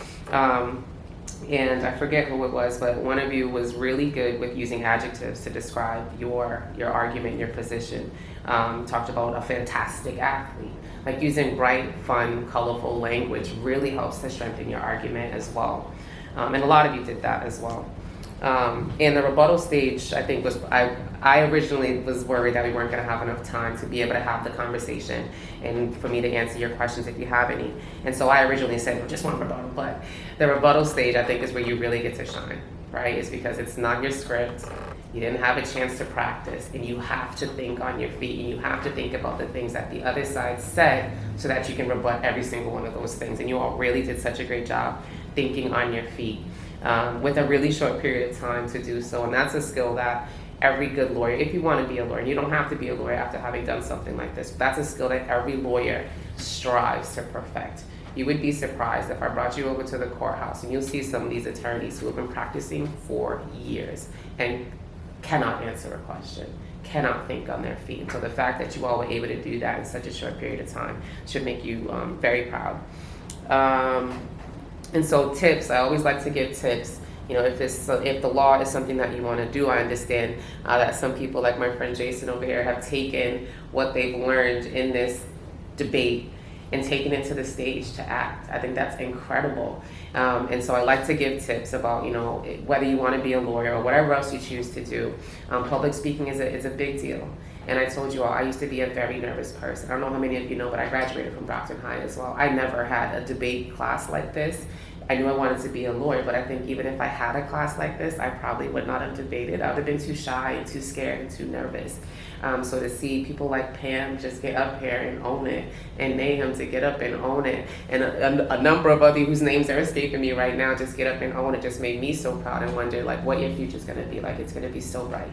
And I forget who it was, but one of you was really good with using adjectives to describe your argument, your position. Talked about a fantastic athlete. Like, using bright, fun, colorful language really helps to strengthen your argument as well. And a lot of you did that as well. And the rebuttal stage, I think, was, I originally was worried that we weren't going to have enough time to be able to have the conversation and for me to answer your questions if you have any. And so I originally said, well, just one rebuttal. But the rebuttal stage, I think, is where you really get to shine, right? It's because it's not your script. You didn't have a chance to practice, and you have to think on your feet, and you have to think about the things that the other side said so that you can rebut every single one of those things. And you all really did such a great job thinking on your feet with a really short period of time to do so. And that's a skill that every good lawyer, if you want to be a lawyer, and you don't have to be a lawyer after having done something like this, but that's a skill that every lawyer strives to perfect. You would be surprised if I brought you over to the courthouse and you'll see some of these attorneys who have been practicing for years and cannot answer a question, cannot think on their feet. And so the fact that you all were able to do that in such a short period of time should make you very proud. And so tips, I always like to give tips. You know, if the law is something that you want to do, I understand that some people, like my friend Jason over here, have taken what they've learned in this debate and taken it to the stage to act. I think that's incredible. And so I like to give tips about, you know, whether you want to be a lawyer or whatever else you choose to do. Public speaking is a big deal. And I told you all, I used to be a very nervous person. I don't know how many of you know, but I graduated from Brockton High as well. I never had a debate class like this. I knew I wanted to be a lawyer, but I think even if I had a class like this, I probably would not have debated. I would have been too shy and too scared and too nervous. So to see people like Pam just get up here and own it, and Nahum to get up and own it, and a number of other whose names are escaping me right now just get up and own it, just made me so proud and wonder like what your future's gonna be like. It's gonna be so bright.